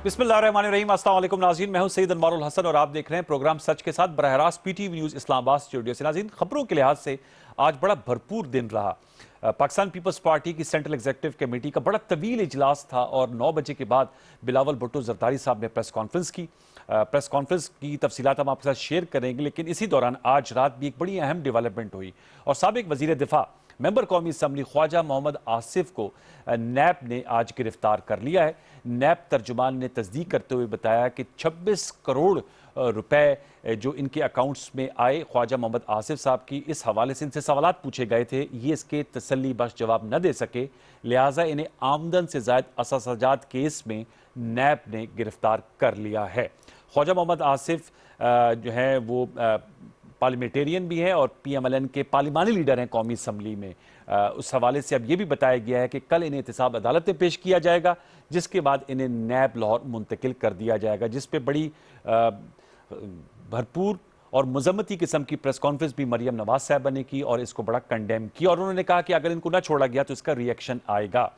बिस्मिल्लाहिर्रहमानिर्रहीम। अस्सलाम वालेकुम नाज़रीन, मैं हूं सईद अनवारुल हसन और आप देख रहे हैं प्रोग्राम सच के साथ बराह रास्त पीटीवी न्यूज़ इस्लामाबाद स्टूडियो से। नाज़रीन, खबरों के लिहाज से आज बड़ा भरपूर दिन रहा। पाकिस्तान पीपल्स पार्टी की सेंट्रल एग्जीक्यूटिव कमेटी का बड़ा तवील इजलास था और 9 बजे के बाद बिलावल भुट्टो जरदारी साहब ने प्रेस कॉन्फ्रेंस की। प्रेस कॉन्फ्रेंस की तफसीलात हम आपके साथ शेयर करेंगे, लेकिन इसी दौरान आज रात भी एक बड़ी अहम डेवलपमेंट हुई और साबिक वजीर दिफा मेंबर कौमी असम्बली ख्वाजा मोहम्मद आसिफ को नैब ने आज गिरफ्तार कर लिया है। नैब तर्जुमान ने तस्दीक करते हुए बताया कि 26 करोड़ रुपए जो इनके अकाउंट्स में आए ख्वाजा मोहम्मद आसिफ साहब की, इस हवाले से इनसे सवालात पूछे गए थे, ये इसके तसल्ली बख्श जवाब न दे सके, लिहाजा इन्हें आमदन से ज़ायद असाजात केस में नैब ने गिरफ्तार कर लिया है। ख्वाजा मोहम्मद आसिफ जो है वो पार्लियामेंटेरियन भी है और PMLN के पार्लिमानी लीडर हैं कौमी असम्बली में। उस हवाले से अब यह भी बताया गया है कि कल इन्हें एहतसाब अदालत में पेश किया जाएगा, जिसके बाद इन्हें नैब लाहौर मुंतकिल कर दिया जाएगा, जिस पे बड़ी भरपूर और मजम्मती किस्म की प्रेस कॉन्फ्रेंस भी मरियम नवाज साहबा ने की और इसको बड़ा कंडेम किया और उन्होंने कहा कि अगर इनको ना छोड़ा गया तो इसका रिएक्शन आएगा।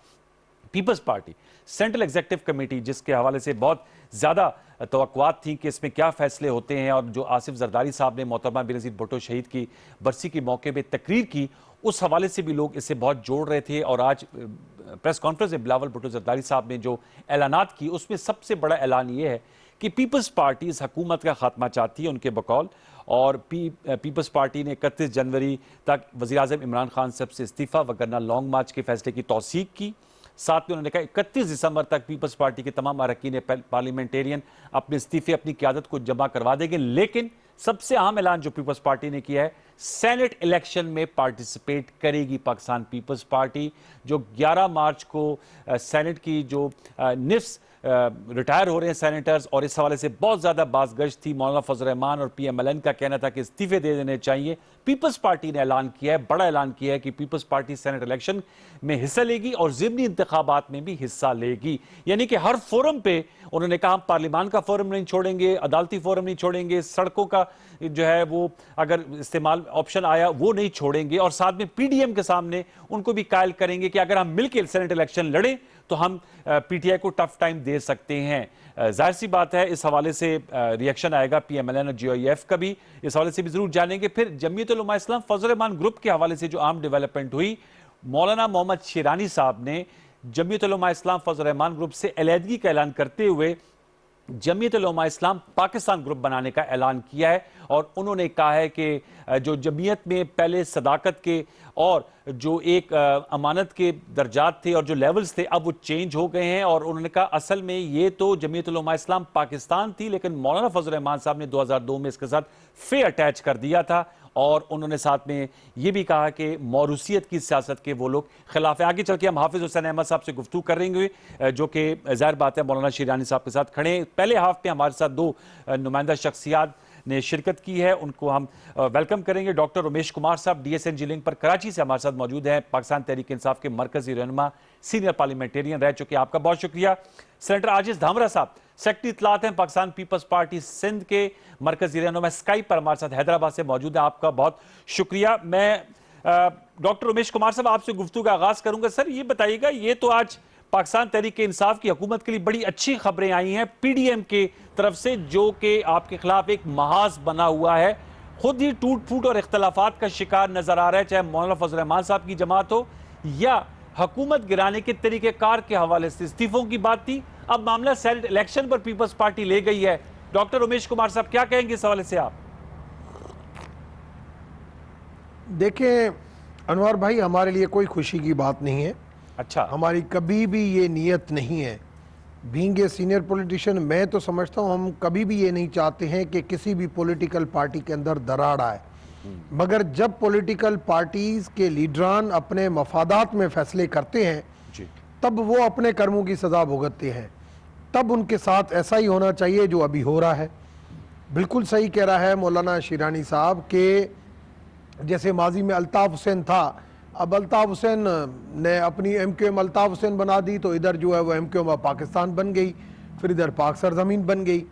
Peoples party central executive committee, जिसके हवाले से बहुत ज़्यादा तवक्कुआत थी कि इसमें क्या फैसले होते हैं, और जो आसिफ जरदारी साहब ने मोहतरमा बेनज़ीर भुट्टो शहीद की बरसी के मौके पर तकरीर की, उस हवाले से भी लोग इससे बहुत जोड़ रहे थे। और आज प्रेस कॉन्फ्रेंस में बिलावल भुट्टो जरदारी साहब ने जो ऐलानात की, उसमें सबसे बड़ा ऐलान ये है कि पीपल्स पार्टी इस हुकूमत का खात्मा चाहती है उनके बकौल, और पीपल्स पार्टी ने 31 जनवरी तक वज़ीर आज़म इमरान खान साहब से इस्तीफ़ा वगरना लॉन्ग मार्च के फैसले की तौसीक की। साथ में उन्होंने कहा 31 दिसंबर तक पीपल्स पार्टी के तमाम अरकान पार्लियामेंटेरियन अपने इस्तीफे अपनी क़यादत को जमा करवा देंगे। लेकिन सबसे अहम ऐलान जो पीपल्स पार्टी ने किया है, सेनेट इलेक्शन में पार्टिसिपेट करेगी पाकिस्तान पीपल्स पार्टी। जो 11 मार्च को सेनेट की जो निफ्स रिटायर हो रहे हैं सेनेटर्स, और इस हवाले से बहुत ज़्यादा बाज़गश्त थी। मौलाना फजल रहमान और PMLN का कहना था कि इस्तीफे दे देने चाहिए। पीपल्स पार्टी ने ऐलान किया है, बड़ा ऐलान किया है कि पीपल्स पार्टी सेनेट इलेक्शन में हिस्सा लेगी और ज़िमनी इंतखाबात में भी हिस्सा लेगी। यानी कि हर फोरम पे उन्होंने कहा हम पार्लियामान का फोरम नहीं छोड़ेंगे, अदालती फोरम नहीं छोड़ेंगे, सड़कों का जो है वो अगर इस्तेमाल ऑप्शन आया वो नहीं छोड़ेंगे, और साथ में PDM के सामने उनको भी कायल करेंगे कि अगर हम मिलकर सेनेट इलेक्शन लड़ें तो हम PTI को टफ टाइम दे सकते हैं। जाहिर सी बात है इस हवाले से रिएक्शन आएगा PMLN और GOEF का भी, इस हवाले से भी जरूर जानेंगे। फिर जमीयत उलमा इस्लाम फजल रहमान ग्रुप के हवाले से जो आम डेवलपमेंट हुई, मौलाना मोहम्मद शिरानी साहब ने जमीयत उलमा इस्लाम फजल रहमान ग्रुप से अलहदगी का ऐलान करते हुए जमीयत उलमा इस्लाम पाकिस्तान ग्रुप बनाने का ऐलान किया है। और उन्होंने कहा है कि जो जमीयत में पहले सदाकत के और जो एक अमानत के दर्जात थे और जो लेवल्स थे, अब वो चेंज हो गए हैं। और उन्होंने कहा असल में ये तो जमीयत उलमा इस्लाम पाकिस्तान थी, लेकिन मौलाना फजल रहमान साहब ने 2002 में इसके साथ फे अटैच कर दिया था। और उन्होंने साथ में ये भी कहा कि मौरूसियत की सियासत के वो लोग खिलाफ है। आगे चल के हम हाफिज हुसैन अहमद साहब से गुफ्तगू करेंगे, जो कि जाहिर बात है मौलाना शिरानी साहब के साथ खड़े हैं। पहले हाफ में हमारे साथ दो नुमाइंदा शख्सियात ने शिरकत की है, उनको हम वेलकम करेंगे। डॉक्टर उमेश कुमार साहब DSNG लिंक पर कराची से हमारे साथ मौजूद हैं, पाकिस्तान तहरीक इंसाफ के मरकजी रहनुमा, सीनियर पार्लियामेंटेरियन रह चुके हैं, आपका बहुत शुक्रिया। सेनेटर आजिज धामरा साहब सेक्रेटरी इत्तलात हैं पाकिस्तान पीपल्स पार्टी सिंध के, मरकजी रहनुमा स्काइप पर हमारे साथ हैदराबाद से मौजूद है, आपका बहुत शुक्रिया। मैं डॉक्टर उमेश कुमार साहब आपसे गुफ्तगू का आगाज करूंगा। सर ये बताइएगा, ये तो आज पाकिस्तान तहरीक इंसाफ की हुकूमत के लिए बड़ी अच्छी खबरें आई हैं PDM के तरफ से, जो कि आपके खिलाफ एक महाज बना हुआ है, खुद ही टूट फूट और इख्तलाफात का शिकार नजर आ रहा है, चाहे मौलाना फजल रहमान साहब की जमात हो या हुकूमत गिराने के तरीकेकार के हवाले से इस्तीफों की बात थी, अब मामला सेनेट इलेक्शन पर पीपल्स पार्टी ले गई है। डॉक्टर उमेश कुमार साहब क्या कहेंगे इस हवाले से आप? देखें अनवर भाई, हमारे लिए कोई खुशी की बात नहीं है। अच्छा, हमारी कभी भी ये नीयत नहीं है। बीइंग ए सीनियर पॉलिटिशियन, मैं तो समझता हूँ हम कभी भी ये नहीं चाहते हैं कि किसी भी पॉलिटिकल पार्टी के अंदर दरार आए, मगर जब पॉलिटिकल पार्टीज के लीडरान अपने मफादात में फैसले करते हैं जी, तब वो अपने कर्मों की सज़ा भुगतते हैं। तब उनके साथ ऐसा ही होना चाहिए जो अभी हो रहा है। बिल्कुल सही कह रहा है मौलाना शिरानी साहब के, जैसे माजी में अल्ताफ़ हुसैन था, अब अल्ताफ़ हुसैन ने अपनी MQM अल्ताफ़ हुसैन बना दी, तो इधर जो है वो MQM पाकिस्तान बन गई, फिर इधर पाक सरजमीन बन गई।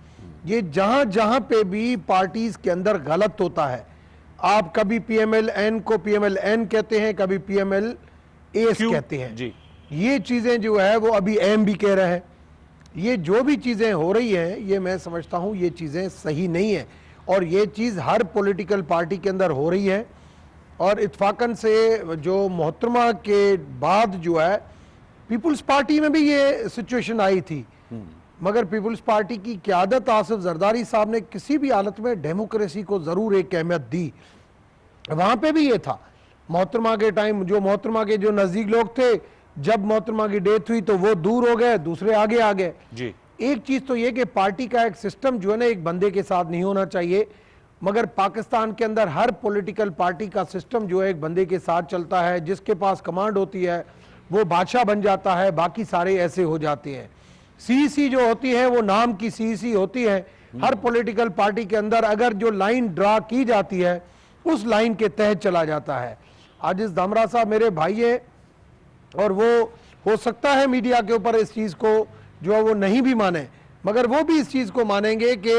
ये जहाँ जहाँ पे भी पार्टीज़ के अंदर गलत होता है, आप कभी PMLN को PMLN कहते हैं, कभी PMLAs कहते हैं जी। ये चीज़ें जो है वो अभी AM भी कह रहे हैं, ये जो भी चीज़ें हो रही हैं, ये मैं समझता हूँ ये चीज़ें सही नहीं है, और ये चीज़ हर पॉलिटिकल पार्टी के अंदर हो रही है। और इत्फाकन से जो मोहतरमा के बाद जो है पीपुल्स पार्टी में भी ये सिचुएशन आई थी, मगर पीपुल्स पार्टी की क़यादत आसिफ जरदारी साहब ने किसी भी हालत में डेमोक्रेसी को ज़रूर एक अहमियत दी। वहाँ पे भी ये था मोहतरमा के टाइम, जो मोहतरमा के जो नज़दीक लोग थे, जब मोहतरमा की डेथ हुई तो वो दूर हो गए, दूसरे आगे आ गए जी। एक चीज़ तो ये कि पार्टी का एक सिस्टम जो है ना एक बंदे के साथ नहीं होना चाहिए, मगर पाकिस्तान के अंदर हर पॉलिटिकल पार्टी का सिस्टम जो है एक बंदे के साथ चलता है। जिसके पास कमांड होती है वो बादशाह बन जाता है, बाकी सारे ऐसे हो जाते हैं। सीईसी जो होती है वो नाम की सीईसी होती है। हर पॉलिटिकल पार्टी के अंदर अगर जो लाइन ड्रा की जाती है उस लाइन के तहत चला जाता है। आजिज धामरा साहब मेरे भाई है, और वो हो सकता है मीडिया के ऊपर इस चीज़ को जो है वो नहीं भी माने, मगर वो भी इस चीज़ को मानेंगे कि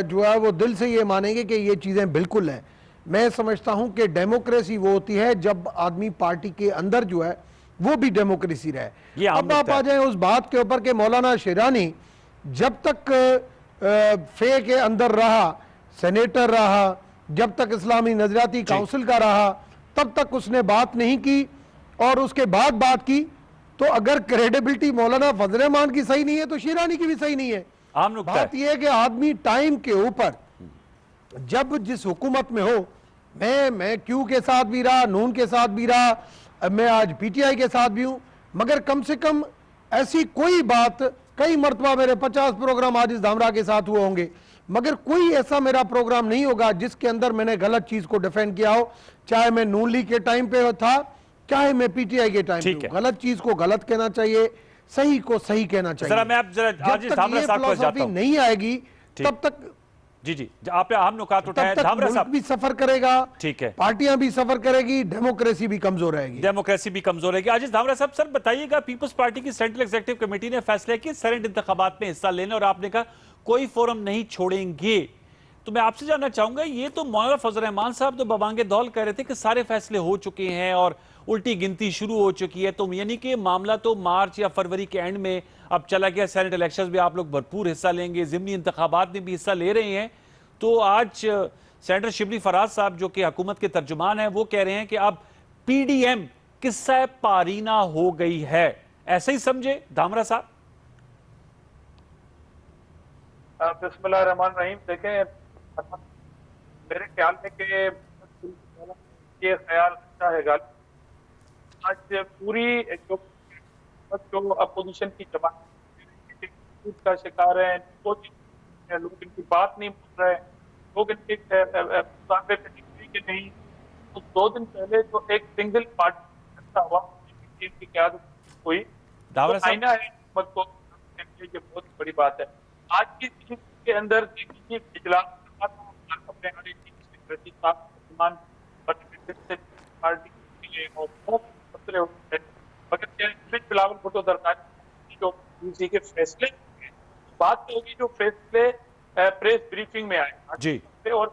जो है वो दिल से ये मानेंगे कि ये चीज़ें बिल्कुल हैं। मैं समझता हूँ कि डेमोक्रेसी वो होती है जब आदमी पार्टी के अंदर जो है वो भी डेमोक्रेसी रहे। अब आप आ जाए उस बात के ऊपर कि मौलाना शिरानी जब तक फे के अंदर रहा, सेनेटर रहा, जब तक इस्लामी नजरियाती काउंसिल का रहा, तब तक उसने बात नहीं की, और उसके बाद बात की। तो अगर क्रेडिबिलिटी मौलाना फजल रहमान की सही नहीं है तो शिरानी की भी सही नहीं है। बात यह है कि आदमी टाइम के ऊपर जब जिस हुकूमत में हो, मैं क्यू के साथ भी रहा, नून के साथ भी रहा, मैं आज पीटीआई के साथ भी हूं, मगर कम से कम ऐसी कोई बात, कई मरतबा मेरे 50 प्रोग्राम आजिज धामरा के साथ हुए होंगे, मगर कोई ऐसा मेरा प्रोग्राम नहीं होगा जिसके अंदर मैंने गलत चीज को डिफेंड किया हो, चाहे मैं नून लीग के टाइम पे था, चाहे मैं पीटीआई के टाइम पे। गलत चीज को गलत कहना चाहिए, सही को सही कहना चाहिए। जरा मैं अब जरा आज धामरा साहब को जाता हूं। नहीं आएगी तब तक जी आपने अहम नुकात उठाए। धामरा साहब भी सफर करेगा, ठीक है, पार्टियां भी सफर करेगी, डेमोक्रेसी भी कमजोर रहेगी। डेमोक्रेसी भी कमजोर रहेगी। आज धामरा साहब सर बताइएगा, पीपल्स पार्टी की सेंट्रल एग्जीक्यूटिव कमेटी ने फैसला किया सेनेट इंतखाबात में हिस्सा लेने, और आपने कहा कोई फोरम नहीं छोड़ेंगे। तो मैं आपसे जानना चाहूंगा, ये तो मौलाना फजल रहमान साहब तो बबांगे दौल कह रहे थे कि सारे फैसले हो चुके हैं और उल्टी गिनती शुरू हो चुकी है, तो यानी कि मामला तो मार्च या फरवरी के एंड में अब चला गया। सेनेट इलेक्शंस में आप लोग भरपूर हिस्सा लेंगे, ज़िमनी इंतखाबात में भी हिस्सा ले रहे हैं। तो आज सेनेटर शिबली फराज साहब जो कि हुकूमत के तर्जुमान हैं, वो कह रहे हैं कि अब पीडीएम किस्सा पारीना हो गई है, ऐसे ही समझे धामरा साहब? बिस्मिल्लाह रहमान रहीम। देखें, मेरे ख्याल में कि ये ख्याल अच्छा है। आज पूरी जो अपोजिशन की जमात का शिकार है, लोग इनकी बात नहीं बोल रहे, लोग इनके मुताबिक के नहीं। तो 2 दिन पहले जो एक सिंगल पार्टी हुआ की क़यादत हुई, तो आईना है हुकूमत को, ये बहुत बड़ी बात है। आज की चीज के अंदर देखिए इजलास अपने पार्टी और बहुत मसले होते हैं, मगर बिलावल भुट्टो दरखास्त जो यूसी के फैसले बात तो होगी जो फैसले प्रेस ब्रीफिंग में आए जी। और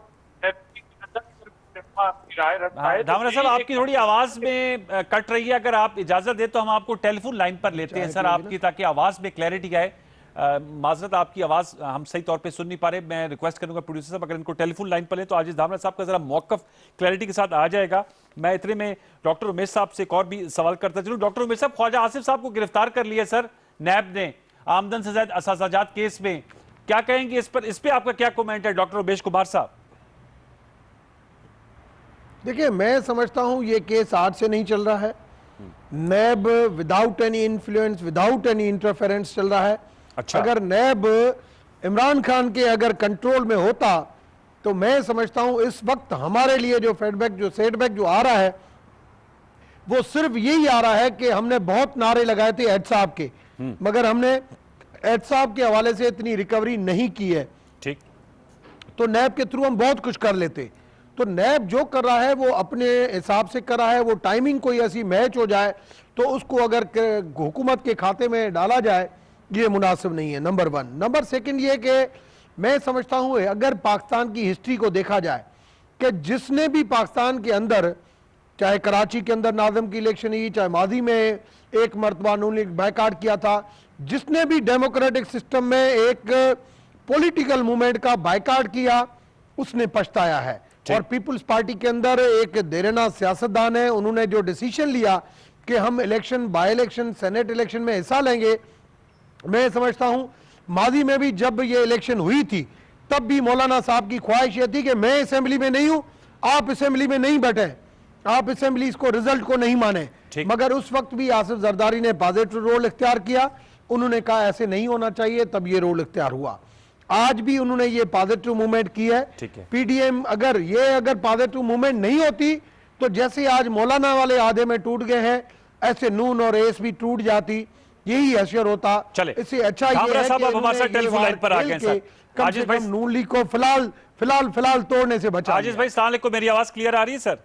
धामरा साहब आपकी थोड़ी आवाज में कट रही है, अगर आप इजाजत दे तो हम आपको टेलीफोन लाइन पर लेते हैं सर आपकी, ताकि आवाज में क्लैरिटी आए। माजरत आपकी आवाज हम सही तौर पे सुन नहीं पा रहे। मैं रिक्वेस्ट करूंगा प्रोड्यूसर साहब अगर इनको टेलीफोन लाइन पर ले तो आजिज धामरा साहब का जरा मौकफ क्लैरिटी के साथ आ जाएगा। मैं इतने में डॉक्टर उमेश साहब से एक और भी सवाल करता चलूं। डॉक्टर उमेश साहब, ख्वाजा आसिफ साहब को गिरफ्तार कर लिया सर नैब ने आमदन से ज्यादा असाजात केस में, क्या कहेंगे इस पर? इस पे आपका क्या कमेंट है डॉक्टर उमेश कुमार साहब? देखिए, मैं समझता हूं ये केस आज से नहीं चल रहा है। NAB without any influence, without any interference चल रहा है। अच्छा। अगर नैब इमरान खान के अगर कंट्रोल में होता तो मैं समझता हूं इस वक्त हमारे लिए जो सेटबैक जो आ रहा है वो सिर्फ यही आ रहा है कि हमने बहुत नारे लगाए थे एड साहब के, मगर हमने एड साहब के हवाले से इतनी रिकवरी नहीं की है। ठीक। तो नैब के थ्रू हम बहुत कुछ कर लेते। तो नैब जो कर रहा है वो अपने हिसाब से कर रहा है। वो टाइमिंग कोई ऐसी मैच हो जाए तो उसको अगर हुकूमत के खाते में डाला जाए, ये मुनासिब नहीं है, नंबर 1। नंबर 2 ये कि मैं समझता हूँ अगर पाकिस्तान की हिस्ट्री को देखा जाए कि जिसने भी पाकिस्तान के अंदर, चाहे कराची के अंदर नाज़िम की इलेक्शन हुई, चाहे माजी में एक मरतबा नून लीग बायकाट किया था, जिसने भी डेमोक्रेटिक सिस्टम में एक पॉलिटिकल मूवमेंट का बायकॉट किया उसने पछताया है। और पीपुल्स पार्टी के अंदर एक देरेना सियासतदान है, उन्होंने जो डिसीजन लिया कि हम election, by election, senate election में हिस्सा लेंगे। मैं समझता हूं माजी में भी जब ये इलेक्शन हुई थी तब भी मौलाना साहब की ख्वाहिश ये थी कि मैं असेंबली में नहीं हूं, आप असेंबली में नहीं बैठे, आप असेंबली इसको रिजल्ट को नहीं माने। मगर उस वक्त भी आसिफ जरदारी ने पॉजिटिव रोल इख्तियार किया, उन्होंने कहा ऐसे नहीं होना चाहिए, तब ये रोल इख्तियार हुआ। आज भी उन्होंने ये पॉजिटिव मूवमेंट की है। पीडीएम अगर पॉजिटिव मूवमेंट नहीं होती तो जैसे आज मौलाना वाले आधे में टूट गए हैं, ऐसे नून और एस भी टूट जाती, यही असर होता। इससे अच्छा ये है कि टेलीफोन लाइन पर आ गए सर, कम से कम नून लीग को फिलहाल तोड़ने से बचा। आजिज भाई अस्सलाम वालेकुम, मेरी आवाज क्लियर आ रही है सर?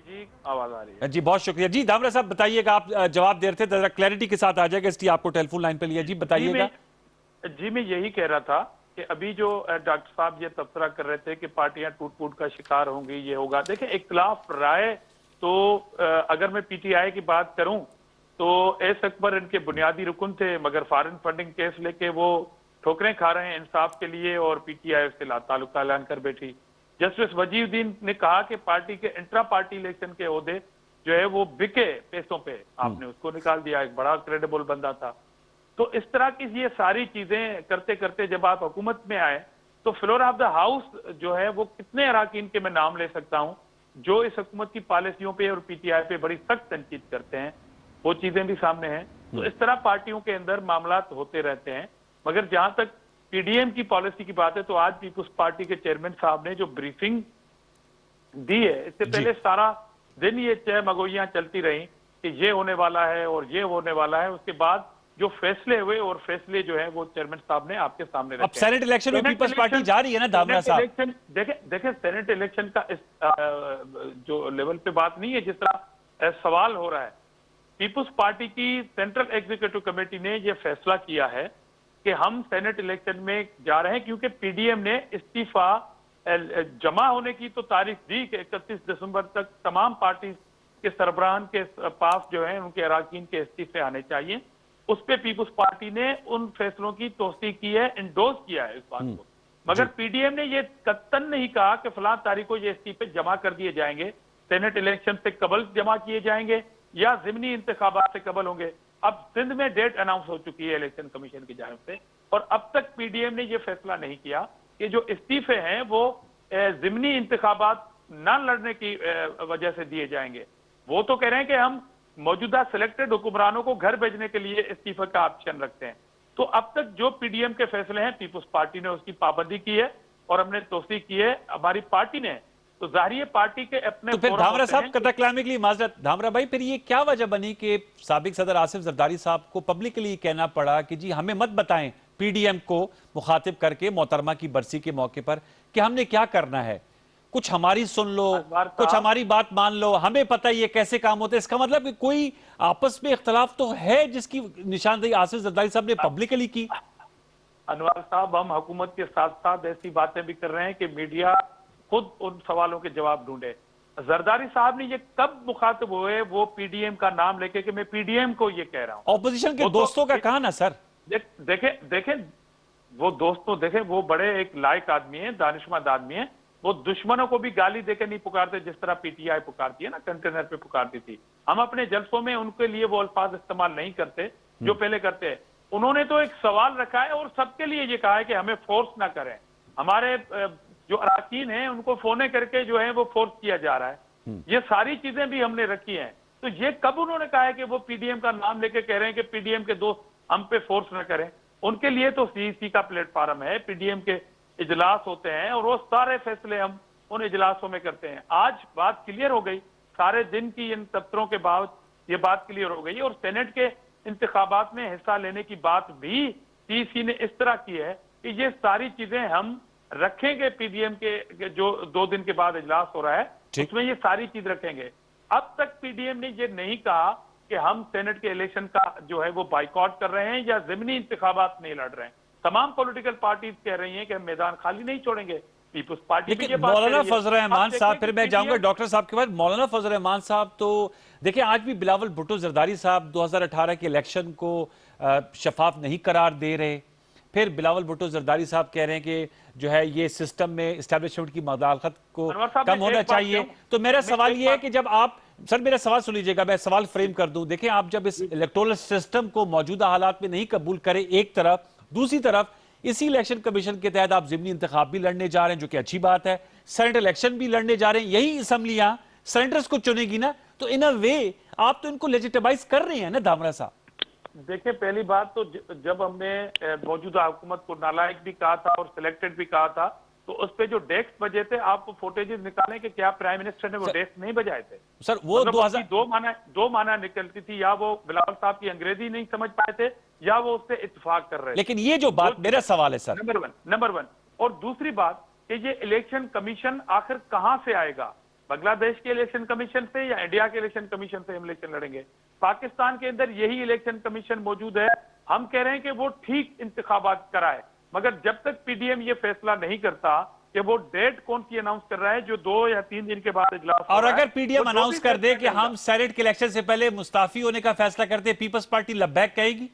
जी आवाज आ रही है जी, बहुत शुक्रिया जी। धामरा साहब बताइएगा, आप जवाब दे रहे थे, जरा क्लैरिटी के साथ आ जाएगा, इसलिए आपको टेलीफोन लाइन पे लिया। जी बताइएगा। जी मैं यही कह रहा था कि अभी जो डॉक्टर साहब ये तबसरा कर रहे थे कि पार्टियां टूट-फूट का शिकार होंगी, ये होगा। देखिए इख्तिलाफ राय तो अगर मैं पीटीआई की बात करूं तो एस अकबर इनके बुनियादी रुकन थे, मगर फॉरेन फंडिंग केस लेके वो ठोकरें खा रहे हैं इंसाफ के लिए और पीटीआई उससे ताल्लुक ऐलान कर बैठी। जस्टिस वजीउद्दीन ने कहा कि पार्टी के इंट्रा पार्टी इलेक्शन के ओहदे जो है वो बिके पैसों पे, आपने उसको निकाल दिया, एक बड़ा क्रेडिबल बंदा था। तो इस तरह की ये सारी चीजें करते करते जब आप हुकूमत में आए तो फ्लोर ऑफ द हाउस जो है वो कितने अराकीन के मैं नाम ले सकता हूं जो इस हुकूमत की पॉलिसियों पे और पीटीआई पे बड़ी सख्त तनकीद करते हैं, वो चीजें भी सामने हैं। तो इस तरह पार्टियों के अंदर मामला होते रहते हैं। मगर जहां तक पीडीएम की पॉलिसी की बात है तो आज पीपुल्स पार्टी के चेयरमैन साहब ने जो ब्रीफिंग दी है, इससे पहले सारा दिन ये चह मगोइयां चलती रही कि ये होने वाला है और ये होने वाला है, उसके बाद जो फैसले हुए और फैसले जो है वो चेयरमैन साहब ने आपके सामने रखे। अब सेनेट इलेक्शन में पीपल्स पार्टी जा रही है ना धामरा साहब? देखे सेनेट इलेक्शन का इस जो लेवल पे बात नहीं है जिस तरह सवाल हो रहा है। पीपुल्स पार्टी की सेंट्रल एग्जीक्यूटिव कमेटी ने यह फैसला किया है कि हम सेनेट इलेक्शन में जा रहे हैं, क्योंकि पीडीएम ने इस्तीफा जमा होने की तो तारीख दी कि 31 दिसंबर तक तमाम पार्टी के सरबराहान के पास जो है उनके अराकीन के इस्तीफे आने चाहिए। उस पे पीपुल्स पार्टी ने उन फैसलों की तौसीक की है, इंडोर्स किया है इस बात को। मगर पीडीएम ने ये कतन नहीं कहा कि फलां तारीख को ये इस्तीफे जमा कर दिए जाएंगे, सेनेट इलेक्शन से कबल जमा किए जाएंगे या जिमनी इंतखाबात से कबल होंगे। अब सिंध में डेट अनाउंस हो चुकी है इलेक्शन कमीशन की जानिब से, और अब तक पीडीएम ने यह फैसला नहीं किया कि जो इस्तीफे हैं वो जिमनी इंतखाबात न लड़ने की वजह से दिए जाएंगे। वो तो कह रहे हैं कि हम मौजूदा सिलेक्टेड हुक्मरानों को घर भेजने के लिए इस्तीफे का ऑप्शन रखते हैं। तो अब तक जो पीडीएम के फैसले हैं पीपुल्स पार्टी ने उसकी पाबंदी की है और हमने तौसीक की है हमारी पार्टी ने। तो जाहिर पार्टी के अपने तो फिर धामरा साहब कतरा कलामी के लिए माजरत धामरा भाई, फिर ये क्या वजह बनी कि साबिक सदर आसिफ जरदारी साहब को पब्लिकली कहना पड़ा कि जी हमें मत बताएं पीडीएम को मुखातिब करके मोहतरमा की बरसी के मौके पर कि हमने क्या करना है, कुछ हमारी सुन लो, कुछ हमारी बात मान लो, हमें पता ही ये कैसे काम होते हैं। इसका मतलब कि कोई आपस में इख्तलाफ तो है जिसकी निशानदेही आसिफ जरदारी साहब ने पब्लिकली की। अनवर साहब, हम हुकूमत के साथ साथ ऐसी बातें भी कर रहे हैं कि मीडिया खुद उन सवालों के जवाब ढूंढे। जरदारी साहब ने ये कब मुखातिब हुए वो पीडीएम का नाम लेके कि मैं पीडीएम को ये कह रहा हूं? ऑपोजिशन के दोस्तों का कहा ना सर। देखें वो दोस्तों, देखें वो बड़े एक लायक आदमी है, दानिशमंद आदमी है। वो दुश्मनों को भी गाली देके नहीं पुकारते जिस तरह पीटीआई पुकारती है ना, कंटेनर पे पुकारती थी। हम अपने जलसों में उनके लिए वो अल्फाज इस्तेमाल नहीं करते जो पहले करते हैं। उन्होंने तो एक सवाल रखा है और सबके लिए ये कहा है कि हमें फोर्स ना करें, हमारे जो अराकीन हैं उनको फोने करके जो है वो फोर्स किया जा रहा है। ये सारी चीजें भी हमने रखी हैं। तो ये कब उन्होंने कहा है कि वो पीडीएम का नाम लेके कह रहे हैं कि पीडीएम के दोस्त हम पे फोर्स न करें? उनके लिए तो सीईसी का प्लेटफॉर्म है, पीडीएम के इजलास होते हैं और वो सारे फैसले हम उन इजलासों में करते हैं। आज बात क्लियर हो गई, सारे दिन की इन तबसरों के बाद ये बात क्लियर हो गई। और सेनेट के इंतखाबात में हिस्सा लेने की बात भी सीईसी ने इस तरह की है कि ये सारी चीजें हम रखेंगे। पीडीएम के जो 2 दिन के बाद इजलास हो रहा है उसमें ये सारी चीज रखेंगे। अब तक पीडीएम ने ये नहीं कहा कि हम सेनेट के इलेक्शन का जो है वो बाइकआउट कर रहे हैं या जिमनी इंतखाबात नहीं लड़ रहे हैं। तमाम पॉलिटिकल पार्टीज कह रही हैं कि हम मैदान खाली नहीं छोड़ेंगे। पीपुल्स पार्टी भी ये लेकिन बात मौलाना कह रही है। फजल रहमान आप साहब, देखें फिर कि मैं जाऊंगा PDM डॉक्टर साहब के बाद। मौलाना फजल रहमान साहब, तो देखिए आज भी बिलावल भुट्टो जरदारी साहब 2018 के इलेक्शन को शफाफ नहीं करार दे रहे। फिर बिलावल भुट्टो जरदारी साहब कह रहे हैं कि जो है ये सिस्टम में इस्टेब्लिशमेंट की मदाखलत को अनवर साहब, कम मैं होना एक बात चाहिए। कहूं? तो मेरा मैं सवाल एक ये है बात- कि जब आप, सर मेरा सवाल सुन लीजिएगा, मैं सवाल फ्रेम कर दूं। देखिए आप जब इस इलेक्टोरल सिस्टम को मौजूदा हालात में नहीं कबूल करें एक तरफ, दूसरी तरफ इसी इलेक्शन कमीशन के तहत आप जिमनी इंतखाब भी लड़ने जा रहे हैं, जो कि अच्छी बात है, सेनेट इलेक्शन भी लड़ने जा रहे हैं, यही असम्बलियां सेनेटर्स को चुनेगी ना, तो इन अ वे आप तो इनको लेजिटिमाइज कर रहे हैं ना धामरा साहब। देखिए, पहली बात तो जब हमने मौजूदा हुकूमत को नालायक भी कहा था और सिलेक्टेड भी कहा था, तो उस पे जो डेस्क बजे थे, आप फोटेजेस निकालें कि क्या प्राइम मिनिस्टर ने वो डेस्क नहीं बजाए थे। सर वो मतलब 2000 उसकी दो माना निकलती थी, या वो बिलावल साहब की अंग्रेजी नहीं समझ पाए थे, या वो उससे इत्तेफाक कर रहे थे। लेकिन ये जो बात, मेरा सवाल है सर, नंबर वन। और दूसरी बात कि ये इलेक्शन कमीशन आखिर कहां से आएगा? बांग्लादेश के इलेक्शन कमीशन से या इंडिया के इलेक्शन कमीशन से हम इलेक्शन लड़ेंगे? पाकिस्तान के अंदर यही इलेक्शन कमीशन मौजूद है। हम कह रहे हैं कि वो ठीक इंतखाबात कराए, मगर जब तक पीडीएम ये फैसला नहीं करता कि वो डेट कौन सी अनाउंस कर रहा है, जो 2 या 3 दिन के बाद इजलास और हो रहा है, अगर पीडीएम वो जो अनाउंस भी कर दे फैसला कि करेगा। हम सेनेट के इलेक्शन से पहले मुस्ताफी होने का फैसला करते हैं, पीपल्स पार्टी लबैक कहेगी?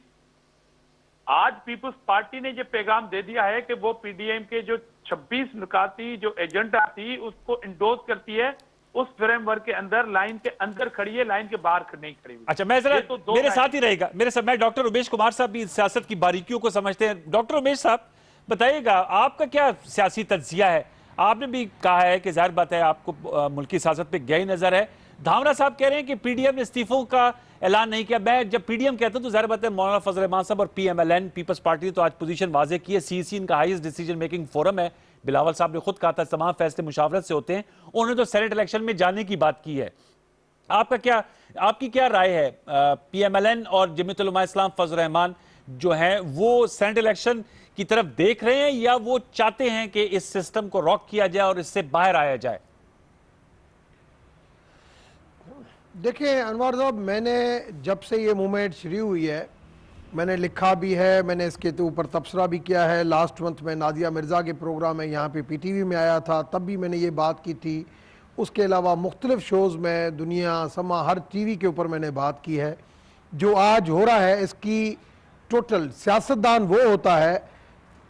आज पीपुल्स पार्टी ने ये पैगाम दे दिया है कि वो पीडीएम के जो 26 नुकाती जो एजेंडा थी उसको इंडोर्स करती है, उस फ्रेमवर्क के अंदर, लाइन के अंदर खड़ी है, लाइन के बाहर नहीं खड़ी हुई। अच्छा, मैं जरा ये तो दो मेरे लाइन- साथ ही रहेगा, मेरे साथ मैं डॉक्टर उमेश कुमार साहब भी सियासत की बारीकियों को समझते हैं। डॉक्टर उमेश साहब बताइएगा, आपका क्या सियासी तज्जिया है? आपने भी कहा है कि जाहिर बात है आपको मुल्की सियासत पे गई नजर है। धामरा साहब कह रहे हैं कि पीडीएम ने इस्तीफों का ऐलान नहीं किया। मैं जब पीडीएम कहता हूं तो जाहिर बात है मौलाना फजल रहमान साहब और पीएमएलएन पीपल्स पार्टी ने तो आज पोजीशन वाजे की है। सीसी इनका हाईएस्ट डिसीजन मेकिंग फोरम है। बिलावल साहब ने खुद कहा था तमाम फैसले मुशावरत से होते हैं। उन्होंने तो सेनेट इलेक्शन में जाने की बात की है। आपकी क्या राय है? पीएमएलएन और जमीयत उलमा इस्लाम फजल रहमान जो है वो सेनेट इलेक्शन की तरफ देख रहे हैं, या वो चाहते हैं कि इस सिस्टम को रॉक किया जाए और इससे बाहर आया जाए? देखिए अनवर साहब, मैंने जब से ये मूवमेंट शुरू हुई है, मैंने लिखा भी है, मैंने इसके ऊपर तबसरा भी किया है। लास्ट मंथ में नादिया मिर्ज़ा के प्रोग्राम में यहाँ पे पीटीवी में आया था, तब भी मैंने ये बात की थी। उसके अलावा मुख्तलिफ शोज़ में, दुनिया समा, हर टीवी के ऊपर मैंने बात की है। जो आज हो रहा है इसकी टोटल, सियासतदान वो होता है,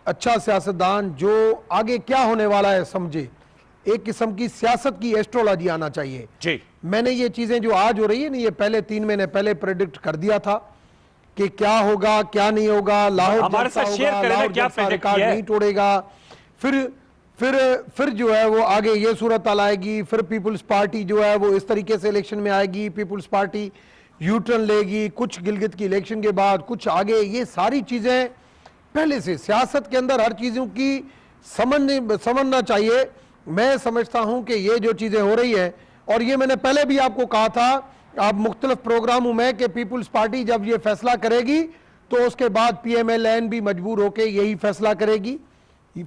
अच्छा सियासतदान जो आगे क्या होने वाला है समझे। एक किस्म की सियासत की एस्ट्रोलॉजी आना चाहिए जी। मैंने ये चीज़ें जो आज हो रही है ना, ये पहले 3 महीने पहले प्रेडिक्ट कर दिया था कि क्या होगा क्या नहीं होगा। लाहौर हमारे जलसा साथ शेयर होगा, करें ना, लाहौर क्या जलसा predict रिकॉर्ड किया है? नहीं तोड़ेगा। फिर जो है वो आगे ये सूरत हाल आएगी। फिर पीपुल्स पार्टी जो है वो इस तरीके से इलेक्शन में आएगी, पीपुल्स पार्टी यू टर्न लेगी, कुछ गिलगित की इलेक्शन के बाद, कुछ आगे। ये सारी चीज़ें पहले से सियासत के अंदर हर चीज़ों की समझना चाहिए। मैं समझता हूं कि ये जो चीज़ें हो रही है, और ये मैंने पहले भी आपको कहा था, आप मुख्तलिफ प्रोग्रामों में, कि पीपुल्स पार्टी जब ये फैसला करेगी तो उसके बाद पीएमएलएन भी मजबूर होके यही फैसला करेगी,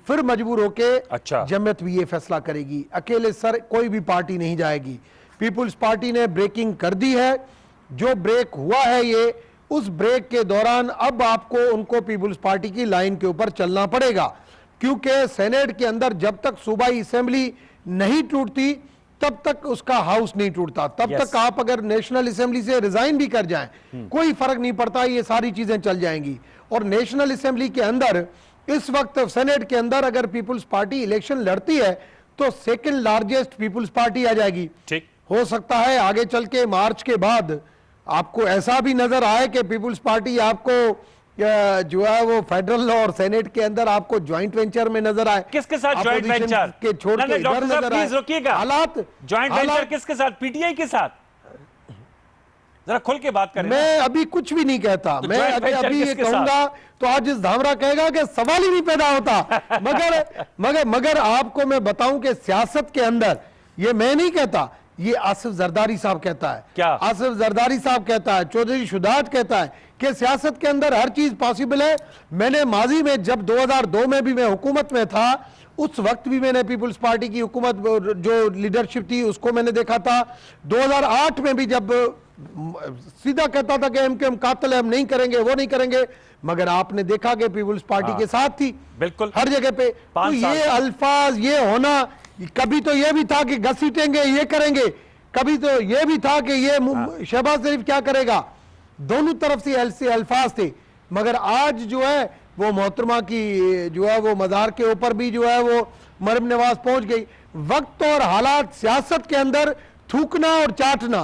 फिर मजबूर होके अच्छा। जमात भी ये फैसला करेगी। अकेले सर कोई भी पार्टी नहीं जाएगी। पीपुल्स पार्टी ने ब्रेकिंग कर दी है। जो ब्रेक हुआ है ये, उस ब्रेक के दौरान अब आपको उनको पीपुल्स पार्टी की लाइन के ऊपर चलना पड़ेगा, क्योंकि सेनेट के अंदर जब तक सूबाई असेंबली नहीं टूटती तब तक उसका हाउस नहीं टूटता। तब तक आप अगर नेशनल असेंबली से रिजाइन भी कर जाएं, कोई फर्क नहीं पड़ता, ये सारी चीजें चल जाएंगी। और नेशनल असेंबली के अंदर इस वक्त, सेनेट के अंदर अगर पीपुल्स पार्टी इलेक्शन लड़ती है तो सेकंड लार्जेस्ट पीपुल्स पार्टी आ जाएगी। ठीक हो सकता है आगे चल के मार्च के बाद आपको ऐसा भी नजर आए कि पीपुल्स पार्टी आपको जो है वो फेडरल और सेनेट के अंदर आपको ज्वाइंट वेंचर में नजर आए। किसके साथ ज्वाइंट Opposition वेंचर के छोड़ के इधर नजर आए। रुकिएगा, हालात ज्वाइंट वेंचर किसके साथ? पीटीआई के साथ? जरा खुल के बात करें। मैं अभी कुछ भी नहीं कहता। तो मैं joint अगर venture अभी ये किसके कहूंगा तो आज इस धामरा कहेगा कि सवाल ही नहीं पैदा होता। मगर आपको मैं बताऊं कि सियासत के अंदर, ये मैं नहीं कहता, ये आसिफ जरदारी साहब कहता है। क्या? आसिफ जरदारी साहब कहता है, चौधरी शुदात कहता है कि सियासत के अंदर हर चीज पॉसिबल है। मैंने माजी में जब 2002 में भी मैं हुकूमत में था, उस वक्त भी मैंने पीपुल्स पार्टी की हुकूमत जो लीडरशिप थी उसको मैंने देखा था। 2008 में भी जब सीधा कहता था कि एमकेएम कातिल है, हम नहीं करेंगे, वो नहीं करेंगे, मगर आपने देखा कि पीपुल्स पार्टी के साथ थी बिल्कुल हर जगह पे। तो 5 साल ये अल्फाज, ये होना, कभी तो ये भी था कि घसीटेंगे, ये करेंगे, कभी तो ये भी था कि ये शहबाज शरीफ क्या करेगा, दोनों तरफ से ऐसे अल्फाज थे। मगर आज जो है वो मोहतरमा की जो है वो मज़ार के ऊपर भी जो है वो मरहम नवाज पहुंच गई। वक्त और हालात, सियासत के अंदर थूकना और चाटना,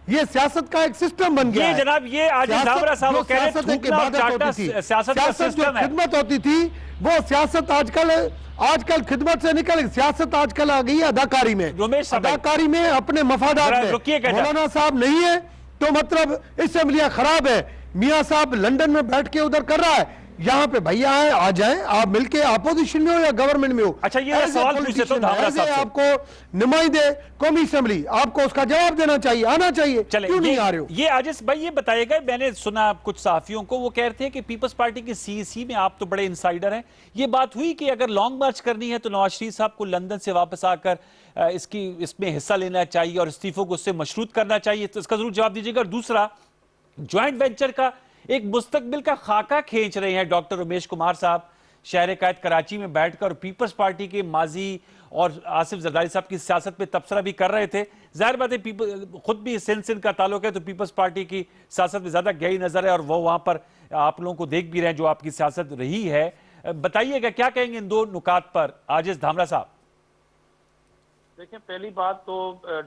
ये सियासत का एक सिस्टम बन गया ये है। जनाब, ये आज धामरा साहब वो कह रहे हैं थूकना और चाटना सियासत का सिस्टम है। खिदमत होती थी वो सियासत आजकल खिदमत से निकल, सियासत आजकल आ गई है अदाकारी में। रमेश साहब, अदाकारी में अपने मफादात में। मौलाना साहब नहीं है तो मतलब असेंबलियां खराब है, मियां साहब लंदन में बैठ के उधर कर रहा है, यहाँ पे भैया है, आ जाएं, आप मिलके अपोजिशन में हो या गवर्नमेंट में हो। अच्छा, ये सवाल पूछे तो धामरा साहब से, आपको नुमाइंदे कौमी असेंबली, आपको उसका जवाब देना चाहिए, आना चाहिए, क्यों नहीं आ रहे हो? ये आजिज भाई ये बताइएगा, मैंने सुना कुछ सहाफियों को वो कह रहे थे कि पीपल्स पार्टी की सीईसी में आप तो बड़े इंसाइडर हैं, ये बात हुई कि अगर लॉन्ग मार्च करनी है तो नवाज शरीफ साहब को लंदन से वापस आकर इसमें हिस्सा लेना चाहिए और इस्तीफों को उससे मशरूत करना चाहिए, तो इसका जरूर जवाब दीजिएगा। और दूसरा, ज्वाइंट वेंचर का एक मुस्तकबिल का खाका खींच रहे हैं डॉक्टर उमेश कुमार साहब शहर कायद कराची में बैठकर, पीपल्स पार्टी के माजी और आसिफ जरदारी साहब की सियासत पे तबसरा भी कर रहे थे। जाहिर बात है खुद भी सिंध का ताल्लुक है तो पीपल्स पार्टी की सियासत में ज्यादा गहरी नजर है और वो वहां पर आप लोगों को देख भी रहे हैं जो आपकी सियासत रही है। बताइएगा क्या कहेंगे इन दो नुकात पर आजिज धामरा साहब? देखिए, पहली बात तो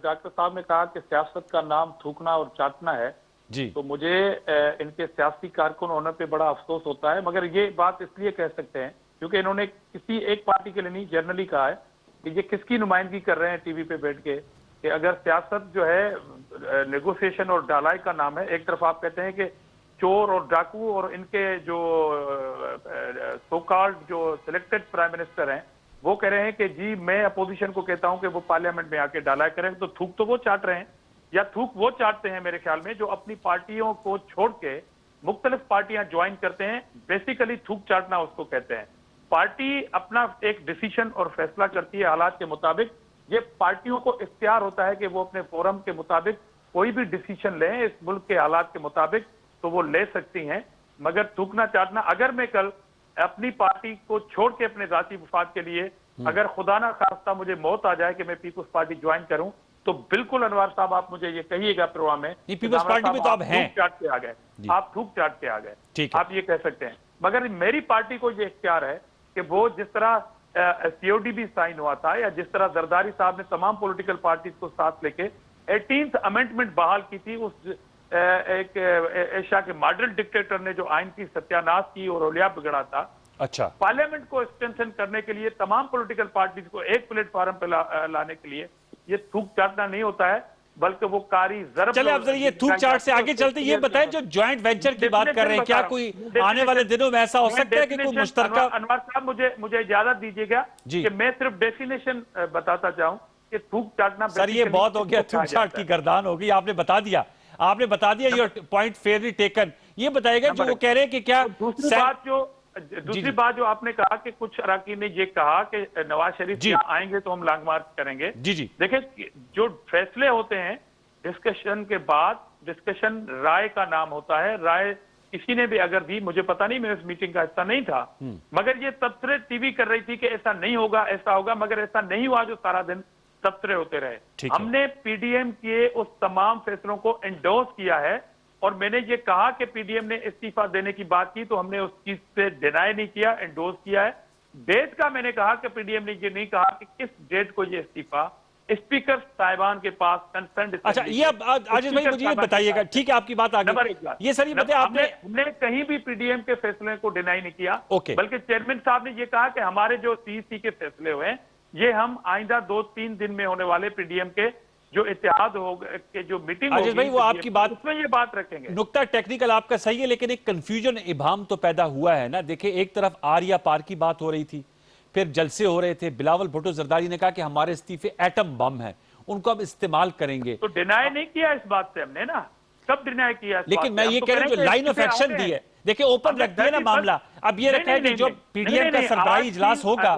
डॉक्टर साहब ने कहा कि सियासत का नाम थूकना और चाटना है जी, तो मुझे इनके सियासी कारकुन होने पे बड़ा अफसोस होता है, मगर ये बात इसलिए कह सकते हैं क्योंकि इन्होंने किसी एक पार्टी के लिए नहीं, जनरली कहा है कि ये किसकी नुमाइंदगी कर रहे हैं टीवी पे बैठ के, कि अगर सियासत जो है नेगोशिएशन और डालाई का नाम है। एक तरफ आप कहते हैं कि चोर और डाकू और इनके जो सो कॉल्ड जो सिलेक्टेड प्राइम मिनिस्टर हैं वो कह रहे हैं कि जी मैं अपोजिशन को कहता हूं कि वो पार्लियामेंट में आके डालाई करें, तो थूक तो वो चाट रहे हैं, या थूक वो चाटते हैं मेरे ख्याल में जो अपनी पार्टियों को छोड़ के मुख्तलिफ पार्टियां ज्वाइन करते हैं। बेसिकली थूक चाटना उसको कहते हैं। पार्टी अपना एक डिसीजन और फैसला करती है हालात के मुताबिक, ये पार्टियों को इख्तियार होता है कि वो अपने फोरम के मुताबिक कोई भी डिसीजन लें इस मुल्क के हालात के मुताबिक तो वो ले सकती हैं, मगर थूकना चाटना, अगर मैं कल अपनी पार्टी को छोड़ के अपने जाती वफाद के लिए अगर खुदा ना खास्ता मुझे मौत आ जाए कि मैं पीपल्स पार्टी ज्वाइन करूं, तो बिल्कुल अनवर साहब आप मुझे ये कहिएगा प्रोग्राम में, पीपल्स पार्टी में तो आप हैं, चाट के आ गए, आप थूक चाट के आ गए, ठीक है, आप ये कह सकते हैं। मगर मेरी पार्टी को ये इख्तियार है कि वो जिस तरह सीओडी भी साइन हुआ था या जिस तरह जरदारी साहब ने तमाम पॉलिटिकल पार्टीज को साथ लेके 18th अमेंडमेंट बहाल की थी, उस एक एशिया के मॉडल डिक्टेटर ने जो आइन की सत्यानाश की और औलिया बिगड़ा था। अच्छा, पार्लियामेंट को एक्सटेंशन करने के लिए तमाम पॉलिटिकल पार्टीज को एक प्लेटफॉर्म पर लाने के लिए ये थूक चाटना नहीं होता है, बल्कि वो कारी जरब। चले अब ये थूक चाट से आगे चलते ये बताएं, जो ज्वाइंट वेंचर की बात कर रहे हैं, क्या कोई आने वाले दिनों में ऐसा हो सकता है कि कोई मुश्तरका? अनवर साहब मुझे इजाजत दीजिएगा कि मैं सिर्फ डेफिनेशन बताता चाहूं कि थूक चाटना। सर ये बहुत हो गया, थूक चाट की गर्दान हो गई, आपने बता दिया ये पॉइंट फेयरली टेकन। ये बताएगा जो वो कह रहे हैं कि क्या दूसरी बात जो आपने कहा कि कुछ अराकीन ने ये कहा कि नवाज शरीफ यहाँ आएंगे तो हम लॉन्ग मार्च करेंगे। जी जी, देखिए जो फैसले होते हैं डिस्कशन के बाद, डिस्कशन राय का नाम होता है, राय किसी ने भी अगर दी, मुझे पता नहीं, मैं उस मीटिंग का हिस्सा नहीं था, मगर ये तबसरे टीवी कर रही थी कि ऐसा नहीं होगा, ऐसा होगा, मगर ऐसा नहीं हुआ जो सारा दिन तबसरे होते रहे। हमने पीडीएम के उस तमाम फैसलों को एंडोर्स किया है और मैंने ये कहा कि पीडीएम ने इस्तीफा देने की बात की तो हमने उस चीज से डिनाई नहीं किया, एंडोर्स किया है। डेट का मैंने कहा कि पीडीएम ने ये नहीं कहा कि किस डेट को ये इस्तीफा स्पीकर साहिबान के पास कंसर्न। अच्छा, ये अब आजिज भाई मुझे ये बताइएगा, ठीक है आपकी बात आगे, ये सर ये बताइए आपने हमने कहीं भी पीडीएम के फैसले को डिनाई नहीं किया, बल्कि चेयरमैन साहब ने ये कहा कि हमारे जो सीईसी के फैसले हुए ये हम आइंदा 2-3 दिन में होने वाले पीडीएम के जो इत्तेहाद हो के जो मीटिंग होगी भाई वो आपकी बात उसमें ये बात रखेंगे। नुक्ता टेक्निकल आपका सही है, लेकिन एक कंफ्यूजन इबाम तो पैदा हुआ है ना। देखिए एक तरफ आर्या पार की बात हो रही थी, फिर जलसे हो रहे थे, बिलावल भुट्टो जरदारी ने कहा कि हमारे इस्तीफे एटम बम है, उनको अब इस्तेमाल करेंगे। तो डिनाई नहीं किया इस बात से हमने ना, कब डिनाई किया? लेकिन मैं ये कह रहा हूं जो लाइन ऑफ एक्शन दी है, देखिए ओपन रख दिया ना मामला। अब ये रखा है कि जो पीडीएम का सरबराही इजलास होगा।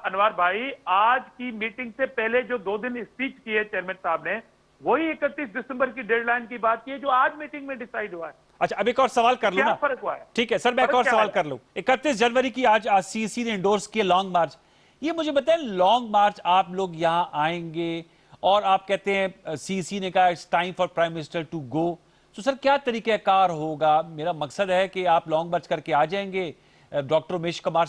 अनवर भाई आज की मीटिंग से पहले जो 2 दिन स्पीच की है चेयरमैन साहब ने, वही 31 दिसंबर की डेडलाइन की बात की है जो आज मीटिंग में डिसाइड हुआ है। अच्छा, अब एक और सवाल कर लूं क्या ना? फर्क हुआ है? ठीक है सर, मैं एक फर्क और क्या सवाल है? कर लूं। 31 जनवरी की आज सीईसी ने इंडोर्स किया लॉन्ग मार्च। ये मुझे बताएं, लॉन्ग मार्च आप लोग यहां आएंगे और आप कहते हैं सीईसी ने कहा it's time for prime minister to go, तो सर क्या तरीक़ाकार होगा? मेरा मकसद है कि आप लॉन्ग मार्च करके आ जाएंगे। डॉक्टर उमेश कुमार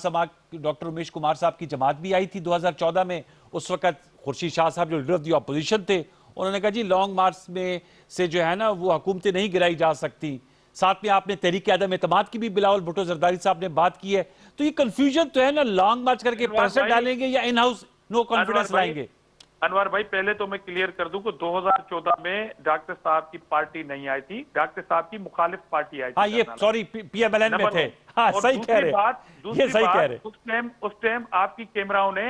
साहब की जमात भी आई थी 2014 में। उस वक्त खुर्शीद शाह साहब जो लीडर ऑफ दी अपोजिशन थे, उन्होंने कहा जी लॉन्ग मार्च में से जो है ना वो हुकूमतें नहीं गिराई जा सकती। साथ में आपने तहरीक अदम एतमाद की भी बिलावल भुट्टो जरदारी साहब ने बात की है। तो ये कंफ्यूजन तो है ना, लॉन्ग मार्च करके प्रेशर डालेंगे या इन हाउस नो कॉन्फिडेंस लाएंगे? अनवर भाई, पहले तो मैं क्लियर कर दूं कि 2014 में डॉक्टर साहब की पार्टी नहीं आई थी, डॉक्टर साहब की मुखालिफ पार्टी आई थी। हाँ, ये सॉरी पीएमएलएन में थे। हाँ, सही कह रहे हैं, ये सही कह रहे हैं। उस टाइम आपकी कैमराओं ने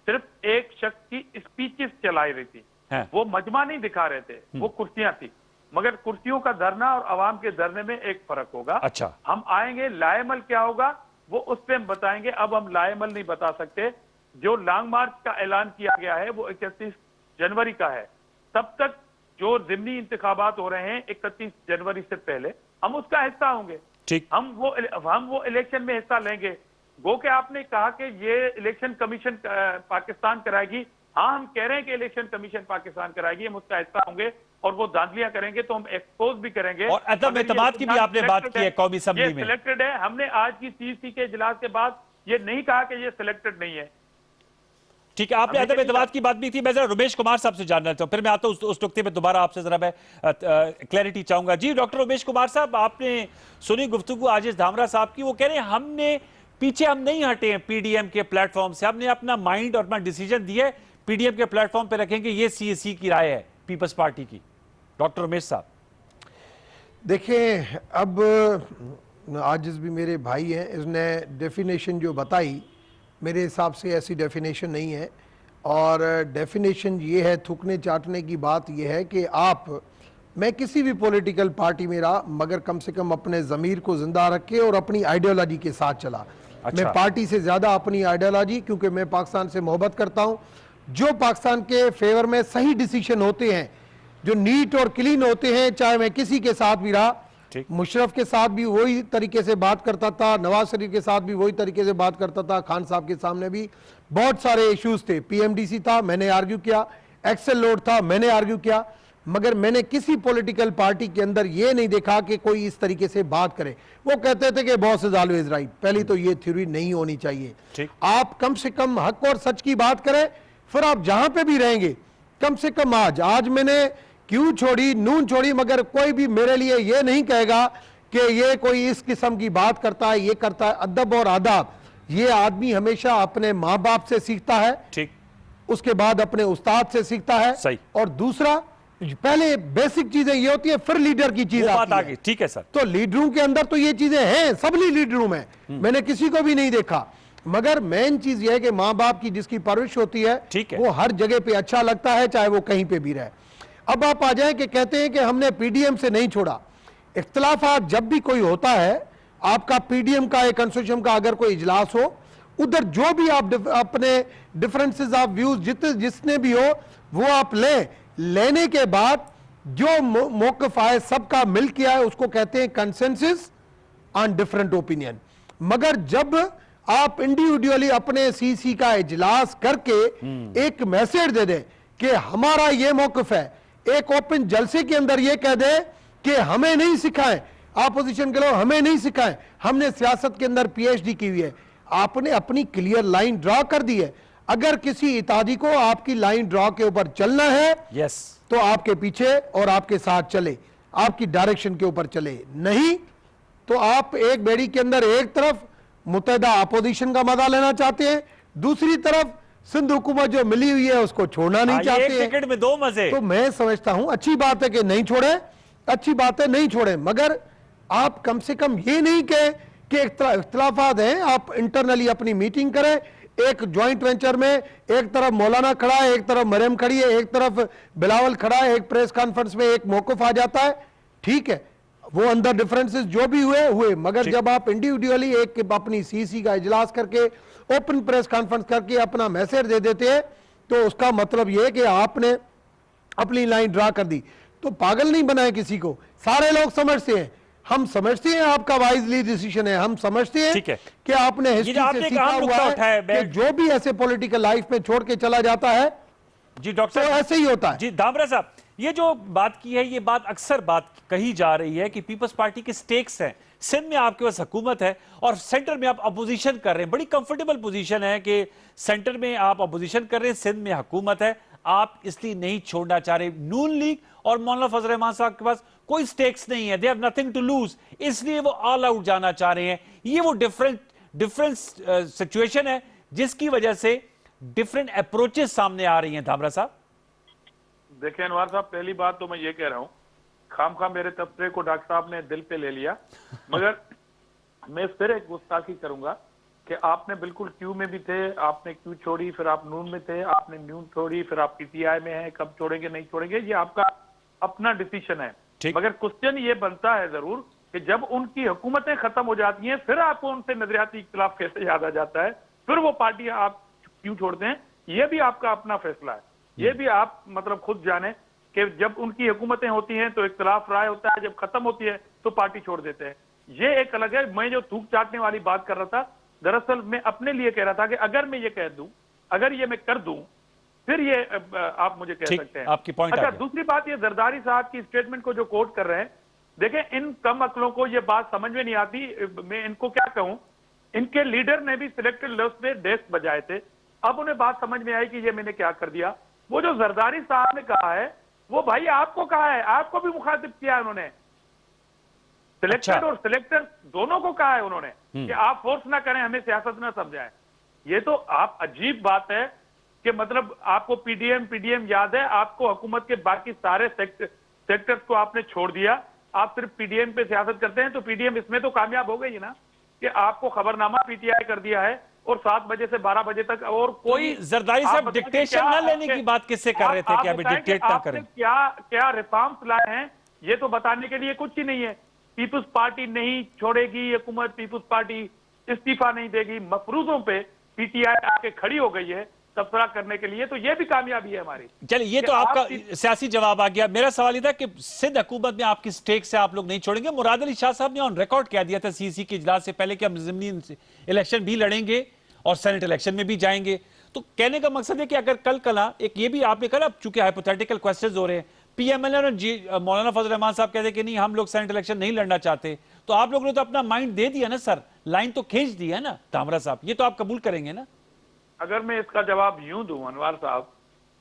सिर्फ एक शख्स की स्पीचेस चलाई रही थी, वो मजमा नहीं दिखा रहे थे, वो कुर्सियां थी। मगर कुर्सियों का धरना और अवाम के धरने में एक फर्क होगा। अच्छा, हम आएंगे, लाएमल क्या होगा वो उस टाइम बताएंगे। अब हम लाएमल नहीं बता सकते। जो लॉन्ग मार्च का ऐलान किया गया है वो 31 जनवरी का है। तब तक जो जिमनी इंतखाबात हो रहे हैं 31 जनवरी से पहले, हम उसका हिस्सा होंगे। ठीक, हम वो इलेक्शन में हिस्सा लेंगे। गो के आपने कहा कि ये इलेक्शन कमीशन पाकिस्तान कराएगी। हाँ, हम कह रहे हैं कि इलेक्शन कमीशन पाकिस्तान कराएगी, हम उसका हिस्सा होंगे और वो धांधलियां करेंगे तो हम एक्सपोज भी करेंगे। और अदम एतमाद की भी आपने बात की है कौमी असेंबली में। सिलेक्टेड है। हमने आज की सीईसी के इजलास के बाद ये नहीं कहा कि ये सिलेक्टेड नहीं है। ठीक है, आपने अदम एतमाद की बात भी थी। मैं जरा रुमेश कुमार साहब से जानना चाहता हूं, फिर मैं आता हूं उस नुक्ते पे दोबारा आपसे जरा मैं क्लैरिटी चाहूंगा। जी डॉक्टर रुमेश कुमार साहब, आपने सुनी गुफ्तगू आजिज धामरा साहब की। वो कह रहे हैं हमने पीछे हम नहीं हटे हैं पीडीएम के प्लेटफॉर्म से, हमने अपना माइंड और अपना डिसीजन दिया है पीडीएम के प्लेटफॉर्म पे रखेंगे। ये सीएसी की राय है पीपल्स पार्टी की। डॉक्टर रुमेश साहब देखिए, अब आजिज भी मेरे भाई हैं, इसने डेफिनेशन जो बताई मेरे हिसाब से ऐसी डेफिनेशन नहीं है। और डेफिनेशन ये है, थूकने चाटने की बात ये है कि मैं किसी भी पॉलिटिकल पार्टी में रहा, मगर कम से कम अपने ज़मीर को ज़िंदा रखे और अपनी आइडियोलॉजी के साथ चला। अच्छा। मैं पार्टी से ज़्यादा अपनी आइडियोलॉजी, क्योंकि मैं पाकिस्तान से मोहब्बत करता हूँ। जो पाकिस्तान के फेवर में सही डिसीजन होते हैं, जो नीट और क्लीन होते हैं, चाहे मैं किसी के साथ भी रहा, मुशर्रफ के साथ भी वही तरीके से बात करता था, नवाज शरीफ के साथ भी वही तरीके से बात करता था, खान साहब के सामने भी बहुत सारे इश्यूज थे। पीएमडीसी था, मैंने आर्ग्यू किया, एक्सेल लोड था, मैंने आर्ग्यू किया। मगर मैंने किसी पॉलिटिकल पार्टी के अंदर ये नहीं देखा कि कोई इस तरीके से बात करे। वो कहते थे कि बॉस इज ऑलवेज राइट। पहली तो ये थ्योरी नहीं होनी चाहिए। आप कम से कम हक और सच की बात करें, फिर आप जहां पे भी रहेंगे, कम से कम आज मैंने क्यों छोड़ी, नून छोड़ी, मगर कोई भी मेरे लिए ये नहीं कहेगा कि ये कोई इस किस्म की बात करता है, ये करता है। अदब और आदाब ये आदमी हमेशा अपने माँ बाप से सीखता है, ठीक, उसके बाद अपने उस्ताद से सीखता है, सही। और दूसरा, पहले बेसिक चीजें ये होती है, फिर लीडर की चीज आती है। ठीक है सर। तो लीडरों के अंदर तो ये चीजें हैं, सब लीडरों में, मैंने किसी को भी नहीं देखा। मगर मेन चीज ये है कि माँ बाप की जिसकी परवरिश होती है, वो हर जगह पे अच्छा लगता है, चाहे वो कहीं पे भी रहे। अब आप आ जाए कि कहते हैं कि हमने पीडीएम से नहीं छोड़ा। इख्तिलाफात जब भी कोई होता है, आपका पीडीएम का, एक कंसोर्शियम का अगर कोई इजलास हो, उधर जो भी आप अपने डिफरेंसेस ऑफ व्यूज जिसने भी हो वो आप लेने के बाद जो मौकफ आए सबका मिल के आए, उसको कहते हैं कंसेंसस ऑन डिफरेंट ओपिनियन। मगर जब आप इंडिविजुअली अपने सीसी का इजलास करके एक मैसेज दे दें कि हमारा ये मौकफ है, एक ओपन जलसे के अंदर ये कह दे कि हमें नहीं सिखाएं, अपोजिशन के लोग हमें नहीं सिखाएं, हमने सियासत के अंदर पीएचडी की हुई है, आपने अपनी क्लियर लाइन ड्रॉ कर दी है। अगर किसी इत्यादि को आपकी लाइन ड्रॉ के ऊपर चलना है, तो आपके पीछे और आपके साथ चले, आपकी डायरेक्शन के ऊपर चले। नहीं तो आप एक बेड़ी के अंदर एक तरफ मुत्तहिदा अपोजिशन का मजा लेना चाहते हैं, दूसरी तरफ सिंध हुकूमत जो मिली हुई है उसको छोड़ना नहीं चाहते हैं। टिकट में दो मजे। तो मैं समझता हूं अच्छी बात है कि नहीं छोड़े, अच्छी बात है नहीं छोड़े, मगर आप कम से कम ये नहीं कहें कि इख्तिलाफात हैं, आप इंटरनली अपनी मीटिंग करें। एक ज्वाइंट वेंचर में एक तरफ मौलाना खड़ा है, एक तरफ मरियम खड़ी है, एक तरफ बिलावल खड़ा है, एक प्रेस कॉन्फ्रेंस में एक मौकफ आ जाता है, ठीक है, वो अंदर डिफरेंसेस जो भी हुए, मगर जब आप इंडिविजुअली एक अपनी सीसी का इजलास करके, ओपन प्रेस कॉन्फ्रेंस करके अपना मैसेज दे देते हैं, तो उसका मतलब यह है कि आपने अपनी लाइन ड्रा कर दी। तो पागल नहीं बनाए किसी को, सारे लोग समझते हैं, हम समझते हैं आपका वाइजली डिसीजन है, हम समझते हैं कि आपने हिस्ट्री से सीखा हुआ है कि जो भी ऐसे पॉलिटिकल लाइफ में छोड़ के चला जाता है जी डॉक्टर तो ऐसे ही होता है। जी धामरा साहब, ये जो बात की है, ये बात अक्सर बात कही जा रही है कि पीपल्स पार्टी के स्टेक्स हैं, सिंध में आपके पास हुकूमत है और सेंटर में आप अपोजिशन कर रहे हैं, बड़ी कंफर्टेबल पोजीशन है कि सेंटर में आप अपोजिशन कर रहे हैं, सिंध में हुकूमत है, आप इसलिए नहीं छोड़ना चाह रहे। नून लीग और मौलाना फजल रहमान साहब के पास कोई स्टेक्स नहीं है, they have nothing to lose, इसलिए वो ऑल आउट जाना चाह रहे हैं। ये वो डिफरेंट सिचुएशन है जिसकी वजह से डिफरेंट अप्रोचेस सामने आ रही हैं। धामरा साहब देखिए अनवर साहब, पहली बात तो मैं ये कह रहा हूं, खामखा मेरे तबसरे को डॉक्टर साहब ने दिल पे ले लिया, मगर मैं फिर एक गुस्ताखी करूंगा कि आपने बिल्कुल क्यू में भी थे, आपने क्यू छोड़ी, फिर आप नून में थे, आपने नून छोड़ी, फिर आप पीटीआई में हैं, कब छोड़ेंगे नहीं छोड़ेंगे ये आपका अपना डिसीजन है। मगर क्वेश्चन ये बनता है जरूर कि जब उनकी हुकूमतें खत्म हो जाती हैं फिर आपको उनसे नजरियाती इख्तिलाफ कैसे याद आ जाता है, फिर वो पार्टी आप क्यों छोड़ते हैं, ये भी आपका अपना फैसला है। ये भी आप मतलब खुद जाने कि जब उनकी हुकूमतें होती हैं तो इख्तिलाफ राय होता है, जब खत्म होती है तो पार्टी छोड़ देते हैं, ये एक अलग है। मैं जो थूक चाटने वाली बात कर रहा था, दरअसल मैं अपने लिए कह रहा था कि अगर मैं ये कह दूं, अगर ये मैं कर दूं, फिर ये आप मुझे कह सकते हैं। आपकी पॉइंट अच्छा, दूसरी बात, ये जरदारी साहब की स्टेटमेंट को जो कोट कर रहे हैं, देखें इन कम अकलों को ये बात समझ में नहीं आती, मैं इनको क्या कहूं, इनके लीडर ने भी सिलेक्टेड लिस्ट में डेस्क बजाए थे, अब उन्हें बात समझ में आई कि ये मैंने क्या कर दिया। वो जो जरदारी साहब ने कहा है वो भाई आपको कहा है, आपको भी मुखातिब किया है उन्होंने, सिलेक्टेड और सिलेक्टर दोनों को कहा है उन्होंने कि आप फोर्स ना करें, हमें सियासत ना समझाएं। ये तो आप अजीब बात है कि मतलब आपको पीडीएम याद है, आपको हुकूमत के बाकी सारे सेक्टर्स को आपने छोड़ दिया, आप सिर्फ पीडीएम पे सियासत करते हैं, तो पीडीएम इसमें तो कामयाब हो गई ना कि आपको खबरनामा पीटीआई कर दिया है और 7 बजे से 12 बजे तक, और कोई जरदारी साहब डिक्टेशन ना लेने की बात किससे कर रहे थे कि अभी डिक्टेट ना करें? क्या रिफॉर्म्स लाए हैं ये तो बताने के लिए कुछ ही नहीं है। पीपुल्स पार्टी नहीं छोड़ेगी हुकूमत, पीपुल्स पार्टी इस्तीफा नहीं देगी, मफरूजों पे पीटीआई आके खड़ी हो गई है तबसरा करने के लिए, तो ये भी कामयाबी है हमारी। चलिए, ये तो आपका सियासी जवाब आ गया। मेरा सवाल ये था कि सिंध हुकूमत में आपकी स्टेक से आप लोग नहीं छोड़ेंगे। मुराद अली शाह साहब ने ऑन रिकॉर्ड कह दिया था सीसी के इजलास से पहले कि हम ज़िमनी इलेक्शन भी लड़ेंगे और सेनेट इलेक्शन में भी जाएंगे। तो कहने का मकसद है कि अगर कल एक ये भी आपने कहा, चूंकि हाइपोथेटिकल क्वेश्चंस हो रहे हैं, पीएमएल और मौलाना फजल रहमान साहब कहते हैं कि नहीं हम लोग सेनेट इलेक्शन नहीं लड़ना चाहते, तो आप लोगों ने तो अपना माइंड दे दिया ना सर, लाइन तो खींच दी है ना धामरा साहब, ये तो आप कबूल करेंगे ना? अगर मैं इसका जवाब यूं दूं अनवर साहब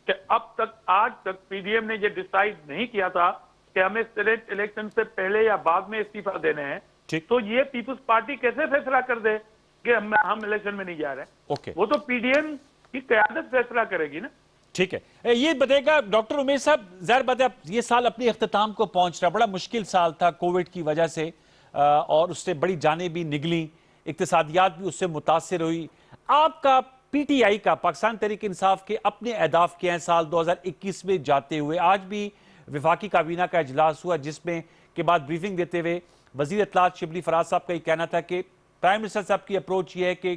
कि अब तक आज तक पीडीएम ने ये डिसाइड नहीं किया था कि हमें सेनेट इलेक्शन से पहले या बाद में इस्तीफा देने हैं, तो ये पीपुल्स पार्टी कैसे फैसला कर दे कि हम इलेक्शन में नहीं जा रहे? वो तो पीडीएम की क़यादत फैसला करेगी ना। ठीक है, ये बताएगा डॉक्टर उमेश साहब, ज़ाहिर बात है ये साल अपने अख्ताम को पहुंच रहा, बड़ा मुश्किल साल था कोविड की वजह से, और उससे बड़ी जानें भी निकली, इक्तिसादियात भी उससे मुतासिर हुई। आपका पीटीआई का, पाकिस्तान तहरीक इंसाफ के अपने अहदाफ के हैं साल 2021 में जाते हुए, आज भी वफाकी काबीना का इजलास हुआ जिसमें के बाद ब्रीफिंग देते हुए वजीर इत्तलात शिबली फराज साहब का ये कहना था कि प्राइम मिनिस्टर साहब की अप्रोच ये है कि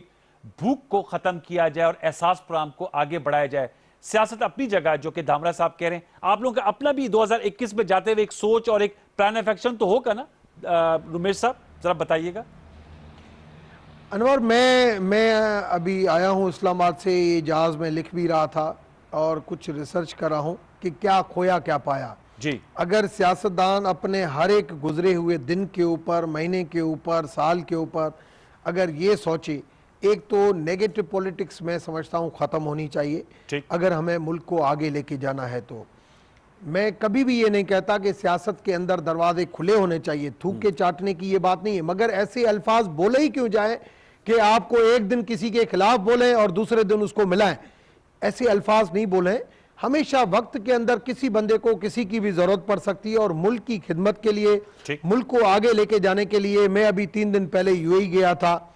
भूख को खत्म किया जाए और एहसास प्रोग्राम को आगे बढ़ाया जाए। सियासत अपनी जगह, जो कि धामरा साहब कह रहे हैं, आप लोगों का अपना भी 2021 में जाते हुए एक सोच और एक प्लान ऑफ एक्शन तो होगा ना? रुमेश साहब जरा बताइएगा। अनवर, मैं अभी आया हूँ इस्लामाबाद से, ये जहाज में लिख भी रहा था और कुछ रिसर्च कर रहा हूँ कि क्या खोया क्या पाया जी। अगर सियासतदान अपने हर एक गुजरे हुए दिन के ऊपर, महीने के ऊपर, साल के ऊपर अगर ये सोचे, एक तो नेगेटिव पॉलिटिक्स में समझता हूँ ख़त्म होनी चाहिए अगर हमें मुल्क को आगे लेके जाना है। तो मैं कभी भी ये नहीं कहता कि सियासत के अंदर दरवाजे खुले होने चाहिए, थूक के चाटने की ये बात नहीं है, मगर ऐसे अल्फाज बोले ही क्यों जाए कि आपको एक दिन किसी के खिलाफ बोलें और दूसरे दिन उसको मिलाएं, ऐसे अल्फाज नहीं बोलें। हमेशा वक्त के अंदर किसी बंदे को किसी की भी जरूरत पड़ सकती है और मुल्क की खिदमत के लिए, मुल्क को आगे लेके जाने के लिए। मैं अभी 3 दिन पहले यूएई गया था,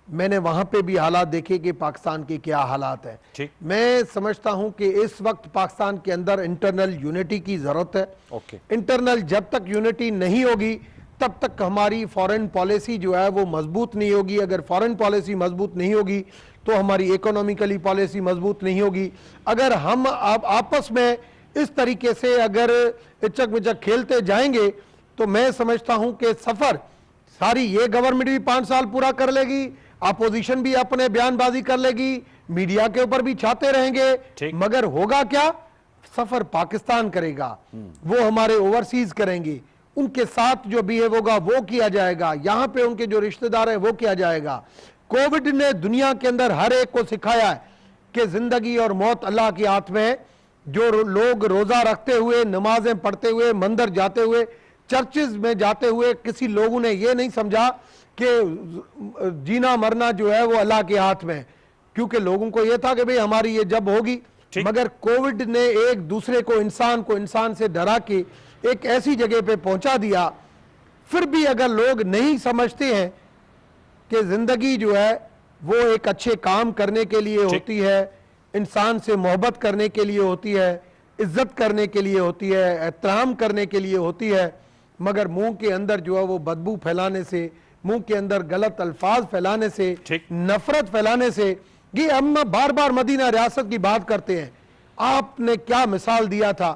मैंने वहां पे भी हालात देखे कि पाकिस्तान के क्या हालात हैं। मैं समझता हूं कि इस वक्त पाकिस्तान के अंदर इंटरनल यूनिटी की जरूरत है। इंटरनल जब तक यूनिटी नहीं होगी तब तक हमारी फॉरेन पॉलिसी जो है वो मजबूत नहीं होगी। अगर फॉरेन पॉलिसी मजबूत नहीं होगी तो हमारी इकोनॉमिकली पॉलिसी मजबूत नहीं होगी। अगर हम अब आपस में इस तरीके से अगर इचक विचक खेलते जाएंगे तो मैं समझता हूं कि सफर सारी ये गवर्नमेंट भी 5 साल पूरा कर लेगी, अपोजिशन भी अपने बयानबाजी कर लेगी, मीडिया के ऊपर भी छाते रहेंगे, मगर होगा क्या? सफर पाकिस्तान करेगा, वो हमारे ओवरसीज करेंगे, उनके साथ जो बिहेव होगा वो किया जाएगा, यहां पे उनके जो रिश्तेदार है वो किया जाएगा। कोविड ने दुनिया के अंदर हर एक को सिखाया है कि जिंदगी और मौत अल्लाह के हाथ में है। जो लोग रोजा रखते हुए, नमाजें पढ़ते हुए, मंदिर जाते हुए, चर्चेज में जाते हुए, किसी लोगों ने ये नहीं समझा कि जीना मरना जो है वो अल्लाह के हाथ में है, क्योंकि लोगों को ये था कि भाई हमारी ये जब होगी। मगर कोविड ने एक दूसरे को इंसान से डरा के एक ऐसी जगह पे पहुंचा दिया। फिर भी अगर लोग नहीं समझते हैं कि जिंदगी जो है वो एक अच्छे काम करने के लिए होती है, इंसान से मोहब्बत करने के लिए होती है, इज्जत करने के लिए होती है, एहतराम करने के लिए होती है, मगर मुंह के अंदर जो है वो बदबू फैलाने से, मुंह के अंदर गलत अल्फाज फैलाने से, नफरत फैलाने से, ये हम बार बार मदीना रियासत की बात करते हैं। आपने क्या मिसाल दिया था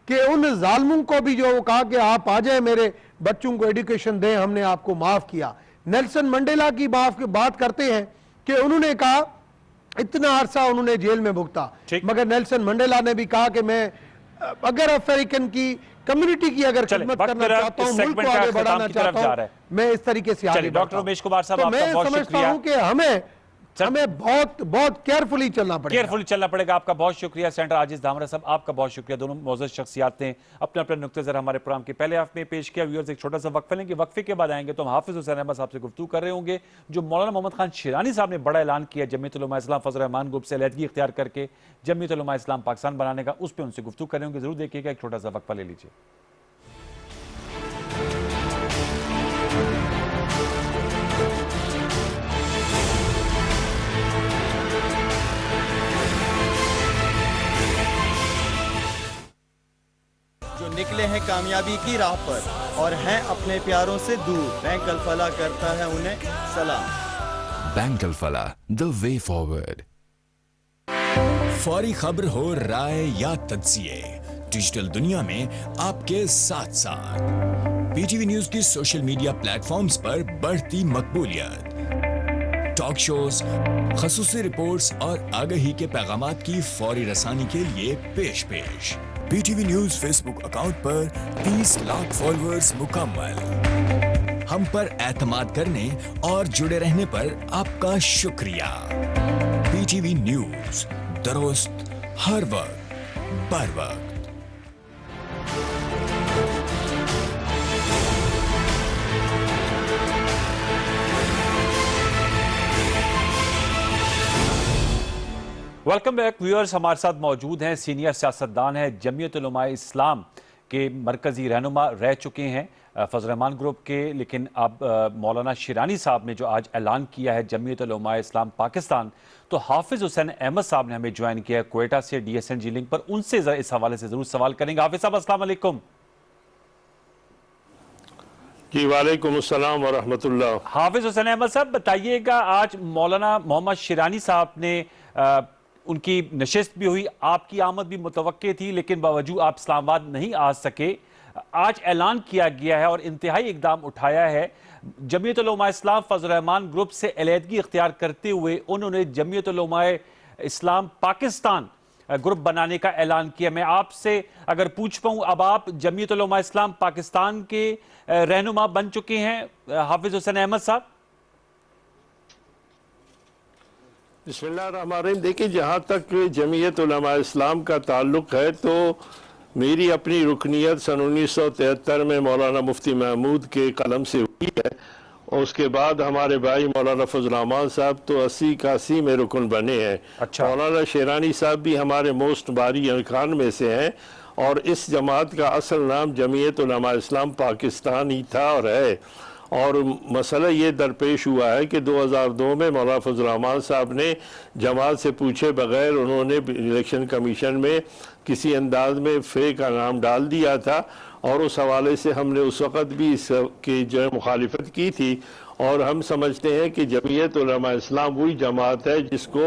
कि उन जालिमों को भी जो कहा कि आप आ जाए मेरे बच्चों को एजुकेशन दें, हमने आपको माफ किया। नेल्सन मंडेला की बात करते हैं कि उन्होंने कहा इतना अरसा उन्होंने जेल में भुगता, मगर नेल्सन मंडेला ने भी कहा कि मैं अगर अफ्रीकन की कम्युनिटी की अगर खिदमत करना चाहता हूं, मुल्क को आगे बढ़ाना चाहता हूं, मैं इस तरीके से आगे बढ़ता हूं। डॉक्टर उमेश कुमार साहब, तो मैं समझता हूं कि हमें बहुत केयरफुली चलना पड़ेगा। आपका बहुत शुक्रिया। सेंटर आजिज धामरा साहब, आपका बहुत शुक्रिया। दोनों मौजूद शख्सियात ने अपने अपने नुक्ते नज़र हमारे प्रोग्राम के पहले हाफ में पेश किया। व्यूअर्स, एक छोटा सा वक्फा लेंगे, वक्फे के बाद आएंगे तो हम हाफिज हुसैन अहमद साहब से गुफ्तगू कर रहे होंगे। जो मौलाना मोहम्मद खान शिरानी साहब ने बड़ा ऐलान किया जमीयत उलमा इस्लाम फजल रहमान ग्रुप से अलहदगी इख्तियार करके जमीयत उलमा इस्लाम पाकिस्तान बनाने का, उस पर उनसे गुफ्तगू कर रहे होंगे। जरूर देखिएगा, एक छोटा सा वक्फा ले लीजिए। निकले हैं कामयाबी की राह पर और हैं अपने प्यारों से दूर, बैंक अल फलाह करता है उन्हें सलाम। Bank Al Falah, the way forward. फौरी खबर हो, राय या तज्जिए, डिजिटल दुनिया में आपके साथ साथ पीटीवी न्यूज की सोशल मीडिया प्लेटफॉर्म्स पर बढ़ती मकबूलियत, टॉक शोज, खसूसी रिपोर्ट्स और आगाही के पैगामात की फौरी रसानी के लिए पेश। पीटीवी न्यूज फेसबुक अकाउंट पर 30 लाख फॉलोअर्स मुकम्मल। हम पर एतमाद करने और जुड़े रहने पर आपका शुक्रिया। पीटीवी न्यूज, दुरुस्त हर वक्त बर वक्त। Welcome back viewers. हमारे साथ मौजूद हैं सीनियर सियासतदान हैं, जमीयत उलमा इस्लाम के मरकजी रहनुमा रह चुके हैं फजल रहमान ग्रुप के, लेकिन अब मौलाना शिरानी साहब ने जो आज ऐलान किया है जमीयत उलमा इस्लाम पाकिस्तान, तो हाफिज हुसैन अहमद साहब ने हमें ज्वाइन किया है क्वेटा से DSNG लिंक पर। उनसे इस हवाले से जरूर सवाल करेंगे। हाफिज साहब, अस्सलाम वालेकुम। जी वालेकुम अस्सलाम व रहमतुल्लाह। हाफिज हुसैन अहमद साहब, बताइएगा, आज मौलाना मोहम्मद शिरानी साहब ने उनकी नशिस्त भी हुई, आपकी आमद भी मुतवक्के थी, लेकिन बावजूद आप इस्लामाबाद नहीं आ सके। आज ऐलान किया गया है और इंतहाई इकदाम उठाया है। जमीयत उलमा इस्लाम फजल रहमान ग्रुप से अलहदगी इख्तियार करते हुए उन्होंने जमीयत उलमा इस्लाम पाकिस्तान ग्रुप बनाने का ऐलान किया। मैं आपसे अगर पूछ पाऊं, अब आप जमीयत उलमा इस्लाम पाकिस्तान के रहनुमा बन चुके हैं हाफिज हुसैन अहमद साहब। बिस्मिल्लाहिर्रहमानिर्रहीम। देखिए, जहाँ तक जमीयत उलमा इस्लाम का ताल्लुक़ है तो मेरी अपनी रुकनियत सन 1973 में मौलाना मुफ्ती महमूद के कलम से हुई है, और उसके बाद हमारे भाई मौलाना फजल रहमान साहब तो 80-81 में रुकन बने हैं। अच्छा। मौलाना शिरानी साहब भी हमारे मोस्ट बारी अरकान में से हैं, और इस जमात का असल नाम जमीयत उलमा इस्लाम पाकिस्तान ही था और है। और मसला ये दरपेश हुआ है कि 2002 में मौलाना फजल रहमान साहब ने जमात से पूछे बगैर उन्होंने इलेक्शन कमीशन में किसी अंदाज में फे का नाम डाल दिया था, और उस हवाले से हमने उस वक़्त भी इसकी जो मुखालिफत की थी। और हम समझते हैं कि जमीयत उलमा इस्लाम वही जमात है जिसको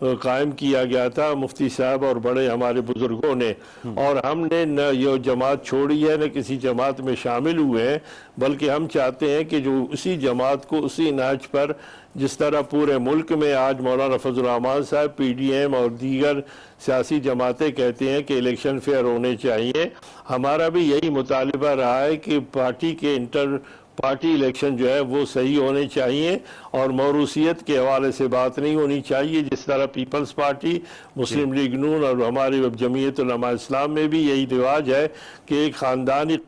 कायम किया गया था मुफ्ती साहब और बड़े हमारे बुजुर्गों ने, और हमने न ये जमात छोड़ी है न किसी जमात में शामिल हुए हैं, बल्कि हम चाहते हैं कि जो उसी जमात को उसी नाच पर जिस तरह पूरे मुल्क में आज मौलाना फजल रहमान साहब PDM और दीगर सियासी जमातें कहते हैं कि इलेक्शन फेयर होने चाहिए, हमारा भी यही मुतालिबा रहा है कि पार्टी के इंटर पार्टी इलेक्शन जो है वो सही होने चाहिए और मौरूसियत के हवाले से बात नहीं होनी चाहिए। जिस तरह पीपल्स पार्टी, मुस्लिम लीग नून और हमारी जमीयत उलमा इस्लाम में भी यही रिवाज है कि एक ख़ानदानी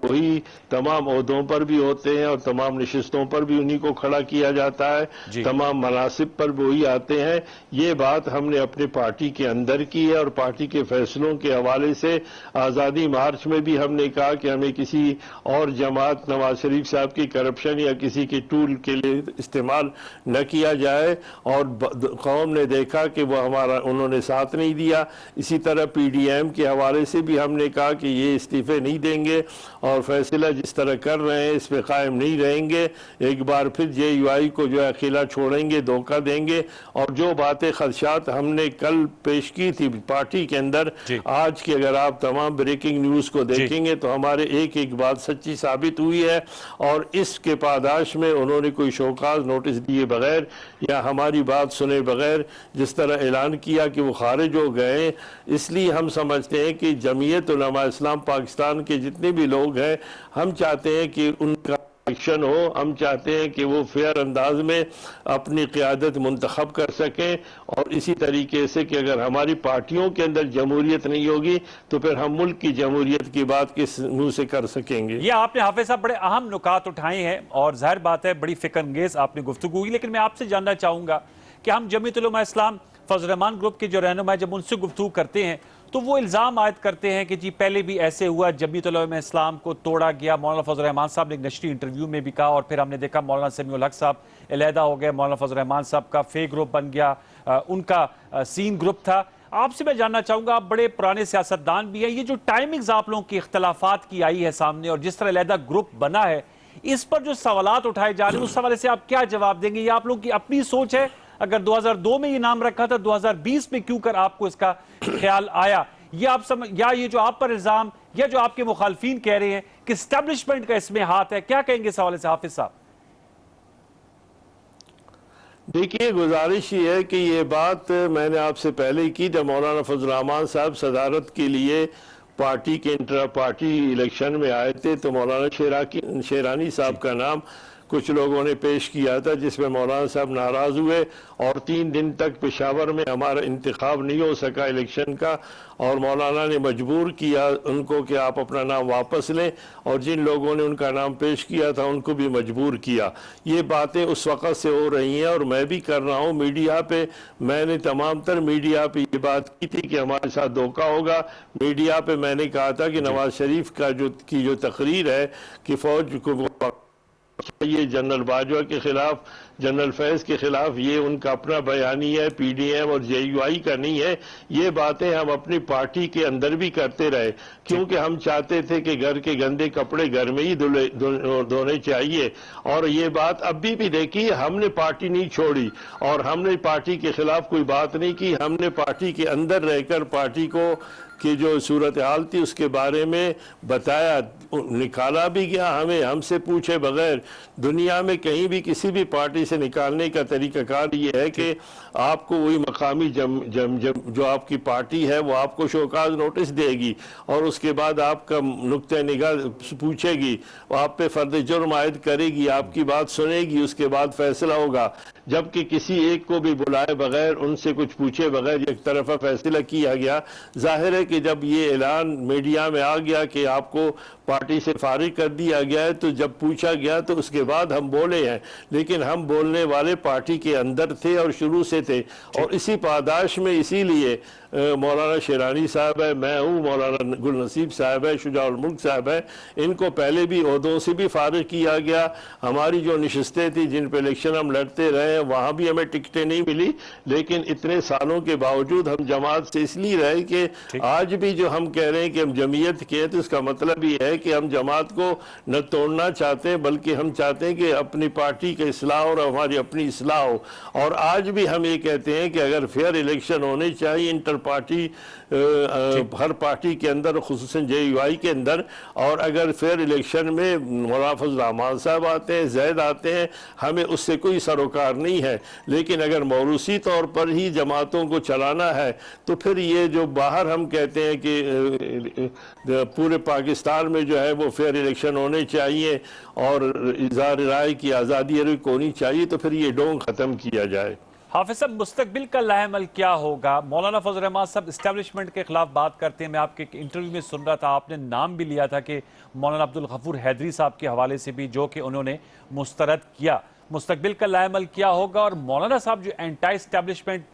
वही तमाम ओहदों पर भी होते हैं और तमाम नशिस्तों पर भी उन्हीं को खड़ा किया जाता है, तमाम मनासिब पर भी वही आते हैं। ये बात हमने अपने पार्टी के अंदर की है और पार्टी के फैसलों के हवाले से आज़ादी मार्च में भी हमने कहा कि हमें किसी और जमात नवाज शरीफ साहब की करप्शन या किसी के टूल के लिए इस्तेमाल न किया जाए, और कौम ने देखा कि वो हमारा उन्होंने साथ नहीं दिया। इसी तरह PDM के हवाले से भी हमने कहा कि ये इस्तीफे नहीं देंगे और फैसला जिस तरह कर रहे हैं इस पे कायम नहीं रहेंगे, एक बार फिर JUI को जो है अकेला छोड़ेंगे, धोखा देंगे। और जो बातें खदशात हमने कल पेश की थी पार्टी के अंदर, आज की अगर आप तमाम ब्रेकिंग न्यूज़ को देखेंगे तो हमारे एक एक बात सच्ची साबित हुई है, और इसके पादाश में उन्होंने कोई शोकाज नोटिस दिए बगैर या हमारी बात सुने बगैर जिस तरह ऐलान किया कि वो खारिज हो गए। इसलिए हम समझते हैं कि जमीयत उलमा इस्लाम पाकिस्तान के जितने भी लोग हैं, हम चाहते हैं कि उनका इलेक्शन हो, हम चाहते हैं कि वो फेयर अंदाज में अपनी क़ियादत मुंतखब कर सकें, और इसी तरीके से कि अगर हमारी पार्टियों के अंदर जमहूरियत नहीं होगी तो फिर हम मुल्क की जमहूरियत की बात किस मुंह से कर सकेंगे। ये आपने हाफिज साहब बड़े अहम नुकात उठाए हैं और जाहिर बात है बड़ी फिक्रअंगेज आपने गुफ्तगू की, लेकिन मैं आपसे जानना चाहूंगा कि हम जमीयत उलमा इस्लाम फजल रहमान ग्रुप के जो रहनुमा जब उनसे गुफ्तगू करते हैं तो वो इल्ज़ाम आयद करते हैं कि जी पहले भी ऐसे हुआ, जमीयत उलमा इस्लाम को तोड़ा गया। मौलाना फजल रहमान साहब ने एक नशरी इंटरव्यू में भी कहा, और फिर हमने देखा मौलाना समीउल हक साहब अलहदा हो गए, मौलाना फजल रहमान साहब का फे ग्रुप बन गया, उनका सीन ग्रुप था। आपसे मैं जानना चाहूँगा, आप बड़े पुराने सियासतदान भी हैं, ये जो टाइमिंग्स आप लोगों की इख्तलाफात की आई है सामने और जिस तरह अलहदा ग्रुप बना है, इस पर जो सवालात उठाए जा रहे हैं उस हवाले से आप क्या जवाब देंगे? ये आप लोगों की अपनी सोच है? अगर 2002 में ये नाम रखा था, 2020 में क्यों कर आपको इसका ख्याल आया? ये आप समझ, या ये जो आप पर इल्जाम या जो आपके मुखालफीन कह रहे हैं कि एस्टैब्लिशमेंट का इसमें हाथ है, क्या कहेंगे इस हवाले से हाफिज साहब? देखिए, गुजारिश ये है कि ये बात मैंने आपसे पहले की जब मौलाना फजल रहमान साहब सदारत के लिए पार्टी के इंटर पार्टी इलेक्शन में आए थे, तो मौलाना शेरानी साहब का नाम कुछ लोगों ने पेश किया था, जिसमें मौलाना साहब नाराज़ हुए और 3 दिन तक पेशावर में हमारा इंतखाब नहीं हो सका इलेक्शन का, और मौलाना ने मजबूर किया उनको कि आप अपना नाम वापस लें, और जिन लोगों ने उनका नाम पेश किया था उनको भी मजबूर किया। ये बातें उस वक़्त से हो रही हैं और मैं भी कर रहा हूँ मीडिया पे। मैंने तमाम तर मीडिया पे ये बात की थी कि हमारे साथ धोखा होगा। मीडिया पे मैंने कहा था कि नवाज शरीफ का जो तकरीर है कि फ़ौज को ये जनरल बाजवा के खिलाफ, जनरल फैज के खिलाफ, ये उनका अपना बयानी है, PDM और JUI का नहीं है। ये बातें हम अपनी पार्टी के अंदर भी करते रहे, क्योंकि हम चाहते थे कि घर के गंदे कपड़े घर में ही धोने चाहिए। और ये बात अभी भी देखिए, हमने पार्टी नहीं छोड़ी और हमने पार्टी के खिलाफ कोई बात नहीं की। हमने पार्टी के अंदर रहकर पार्टी को कि जो सूरत हाल थी उसके बारे में बताया, निकाला भी गया हमें, हमसे पूछे बगैर। दुनिया में कहीं भी किसी भी पार्टी से निकालने का तरीक़ाकार ये है कि आपको वही मकामी जो आपकी पार्टी है वो आपको शोकाज नोटिस देगी और उसके बाद आपका नुक्ते निगाह पूछेगी, आप पे फर्द जुर्म आयद करेगी, आपकी बात सुनेगी, उसके बाद फैसला होगा। जबकि किसी एक को भी बुलाए बगैर, उनसे कुछ पूछे बगैर एक तरफा फैसला किया गया। जाहिर है कि जब ये ऐलान मीडिया में आ गया कि आपको पार्टी से फारिग कर दिया गया है, तो जब पूछा गया तो उसके बाद हम बोले हैं, लेकिन हम बोलने वाले पार्टी के अंदर थे और शुरू से थे। और इसी पादाश में इसीलिए मौलाना शेरानी साहब है, मैं हूँ, मौलाना गुल नसीब साहब है, शुजाउल मुल्क साहब है, इनको पहले भी ओहदों से भी फारिग किया गया। हमारी जो नशिस्तें थी जिन पर इलेक्शन हम लड़ते रहे वहाँ भी हमें टिकटें नहीं मिली, लेकिन इतने सालों के बावजूद हम जमात से इसलिए रहे कि आज भी जो हम कह रहे हैं कि हम जमीयत के हैं, तो इसका मतलब ये है कि हम जमात को न तोड़ना चाहते हैं, बल्कि हम चाहते हैं कि अपनी पार्टी का इस्लाह और हमारी अपनी इस्लाह हो। और आज भी हम ये कहते हैं कि अगर फेयर इलेक्शन होने चाहिए इंटर पार्टी, हर पार्टी के अंदर, खुसूसन JUI के अंदर, और अगर फेयर इलेक्शन में मौलाना फजल रहमान साहब आते हैं, जैद आते हैं, हमें उससे कोई सरोकार नहीं है। लेकिन अगर मौरूसी तौर पर ही जमातों को चलाना है तो फिर ये जो बाहर हम कहते हैं कि पूरे पाकिस्तान में जो है वो फेयर इलेक्शन होने चाहिए और इज़हार राय की आज़ादी होनी चाहिए, तो फिर ये ढोंग ख़त्म किया जाए। हाफिज साहब, मुस्तकबिल का लाहेमल क्या होगा? मौलाना फजल रहमान साहब इस्टेब्लिशमेंट के खिलाफ बात करते हैं। मैं आपके इंटरव्यू में सुन रहा था, आपने नाम भी लिया था कि मौलाना अब्दुल गफूर हैदरी साहब के हवाले से भी, जो कि उन्होंने मुस्तरद किया। मुस्तकबिल का लाहेमल क्या होगा? और मौलाना साहब जो एंटी इस्टेब्लिशमेंट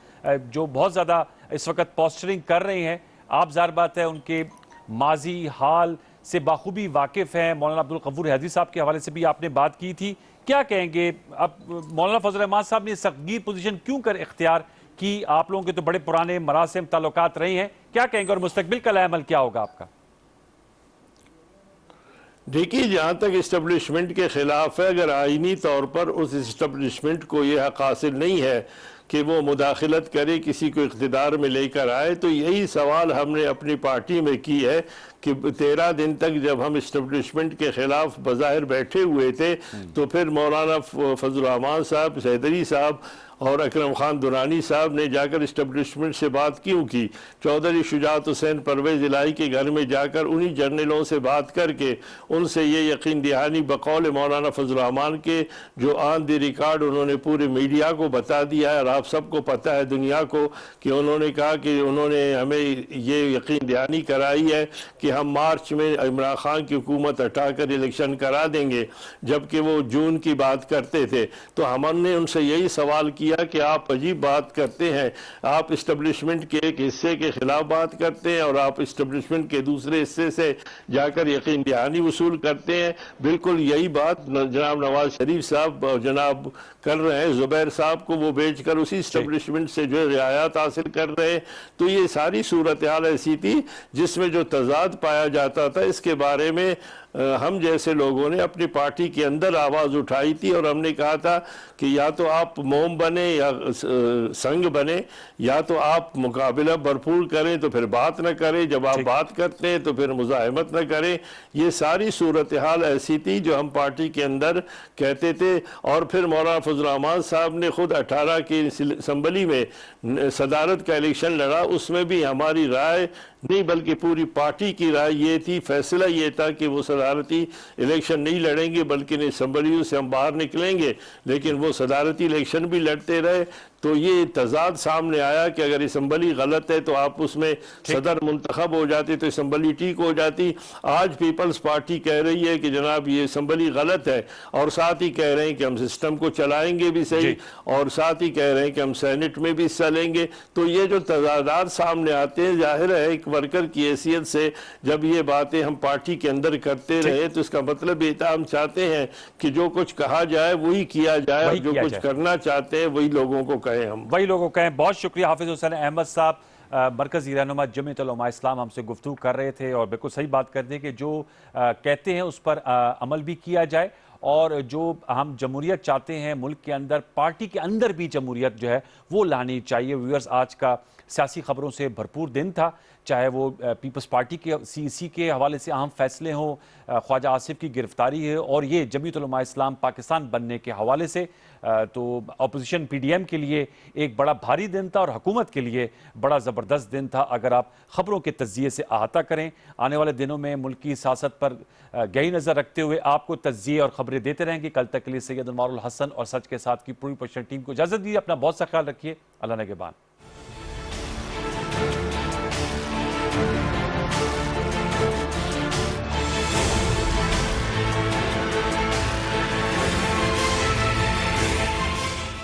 जो बहुत ज़्यादा इस वक्त पोस्टरिंग कर रहे हैं, आप ज़ाहिर बात है उनके माजी हाल से बाखूबी वाकिफ़ हैं। मौलाना अब्दुल गफूर हैदरी साहब के हवाले से भी आपने बात की थी, क्या कहेंगे? अब मौलाना फजल रहमान साहब ने सख्तगीर पोजीशन क्यों कर इख्तियार की? आप लोगों के तो बड़े पुराने मरासिम ताल्लुकात रहे हैं, क्या कहेंगे और मुस्तकबिल का लाएमल क्या होगा आपका? देखिए, जहाँ तक इस्टेब्लिशमेंट के खिलाफ है, अगर आइनी तौर पर उस इस्टेब्लिशमेंट को यह हक हासिल नहीं है कि वो मुदाखलत करे, किसी को इख्तिदार में लेकर आए, तो यही सवाल हमने अपनी पार्टी में की है कि 13 दिन तक जब हम इस्टेब्लिशमेंट के खिलाफ बज़ाहिर बैठे हुए थे, तो फिर मौलाना फजल रहमान साहब, हैदरी साहब और अकरम खान दुरानी साहब ने जाकर इस्टेब्लिशमेंट से बात क्यों की? चौधरी शुजात हुसैन परवेज़ इलाही के घर में जाकर उन्हीं जर्नलों से बात करके उनसे ये यकीन दहानी बकौल मौलाना फजल रहमान के, जो ऑन द रिकॉर्ड उन्होंने पूरे मीडिया को बता दिया है और आप सबको पता है दुनिया को, कि उन्होंने कहा कि उन्होंने हमें ये यकीन दहानी कराई है कि हम मार्च में इमरान खान की हुकूमत हटाकर इलेक्शन करा देंगे, जबकि वो जून की बात करते थे। तो हमने उनसे यही सवाल किया कि आप अजीब बात करते हैं, आप इस्टेब्लिशमेंट के एक हिस्से के खिलाफ बात करते हैं और आप इस्टेब्लिशमेंट के दूसरे हिस्से से जाकर यकीन दहानी वसूल करते हैं। बिल्कुल यही बात जनाब नवाज शरीफ साहब और जनाब कर रहे हैं, जुबैर साहब को वो बेचकर उसी इस्टेब्लिशमेंट से जो रियायत हासिल कर रहे हैं। तो ये सारी सूरत हाल ऐसी थी जिसमें जो तजाद पाया जाता था, इसके बारे में हम जैसे लोगों ने अपनी पार्टी के अंदर आवाज़ उठाई थी और हमने कहा था कि या तो आप मोम बने या संग बने, या तो आप मुकाबला भरपूर करें तो फिर बात न करें, जब आप बात करते हैं तो फिर मुज़ाहमत न करें। ये सारी सूरत हाल ऐसी थी जो हम पार्टी के अंदर कहते थे। और फिर मौलाना फजल रहमान साहब ने खुद 18 की असम्बली में सदारत का इलेक्शन लड़ा, उसमें भी हमारी राय नहीं बल्कि पूरी पार्टी की राय ये थी, फैसला ये था कि वो सदारती इलेक्शन नहीं लड़ेंगे बल्कि असम्बलियों से हम बाहर निकलेंगे, लेकिन वो सदारती इलेक्शन भी लड़ते रहे। तो ये तजाद सामने आया कि अगर असम्बली गलत है तो आप उसमें सदर मुंतखब हो जाते तो असम्बली ठीक हो जाती। आज पीपल्स पार्टी कह रही है कि जनाब ये असम्बली गलत है, और साथ ही कह रहे हैं कि हम सिस्टम को चलाएंगे भी सही, और साथ ही कह रहे हैं कि हम सेनेट में भी हिस्सा लेंगे। तो ये जो तजादात सामने आते हैं, जाहिर है एक वर्कर की हैसियत से जब ये बातें हम पार्टी के अंदर करते रहे तो इसका मतलब ये था हम चाहते हैं कि जो कुछ कहा जाए वही किया जाए, और जो कुछ करना चाहते हैं वही लोगों को कहें, हम वही लोगों कहें। बहुत शुक्रिया हाफिज हुसैन अहमद साहब, मरकज़ी रहनुमा जमीयत उलमा इस्लाम, हमसे गुफ्तगू कर रहे थे और बिल्कुल सही बात करते हैं कि जो कहते हैं उस पर अमल भी किया जाए, और जो हम जमहूरियत चाहते हैं मुल्क के अंदर, पार्टी के अंदर भी जमहूरियत जो है वो लानी चाहिए। व्यूअर्स, आज का सियासी खबरों से भरपूर दिन था, चाहे वो पीपल्स पार्टी के CEC के हवाले से अहम फैसले हों, ख्वाजा आसिफ की गिरफ्तारी है, और ये जमीयत उलमा इस्लाम पाकिस्तान बनने के हवाले से। तो अपोजिशन PDM के लिए एक बड़ा भारी दिन था और हुकूमत के लिए बड़ा ज़बरदस्त दिन था, अगर आप ख़बरों के तज्ज़िये से अहाता करें। आने वाले दिनों में मुल्क की सियासत पर गहरी नज़र रखते हुए आपको तज्ज़िये और ख़बरें देते रहेंगे। कल तक के लिए सैयद अनवारुल हसन और सच के साथ की पूरी प्रोफेशनल टीम को इजाज़त दीजिए। अपना बहुत सा ख्याल रखिए। अल्लाह नेगहबान।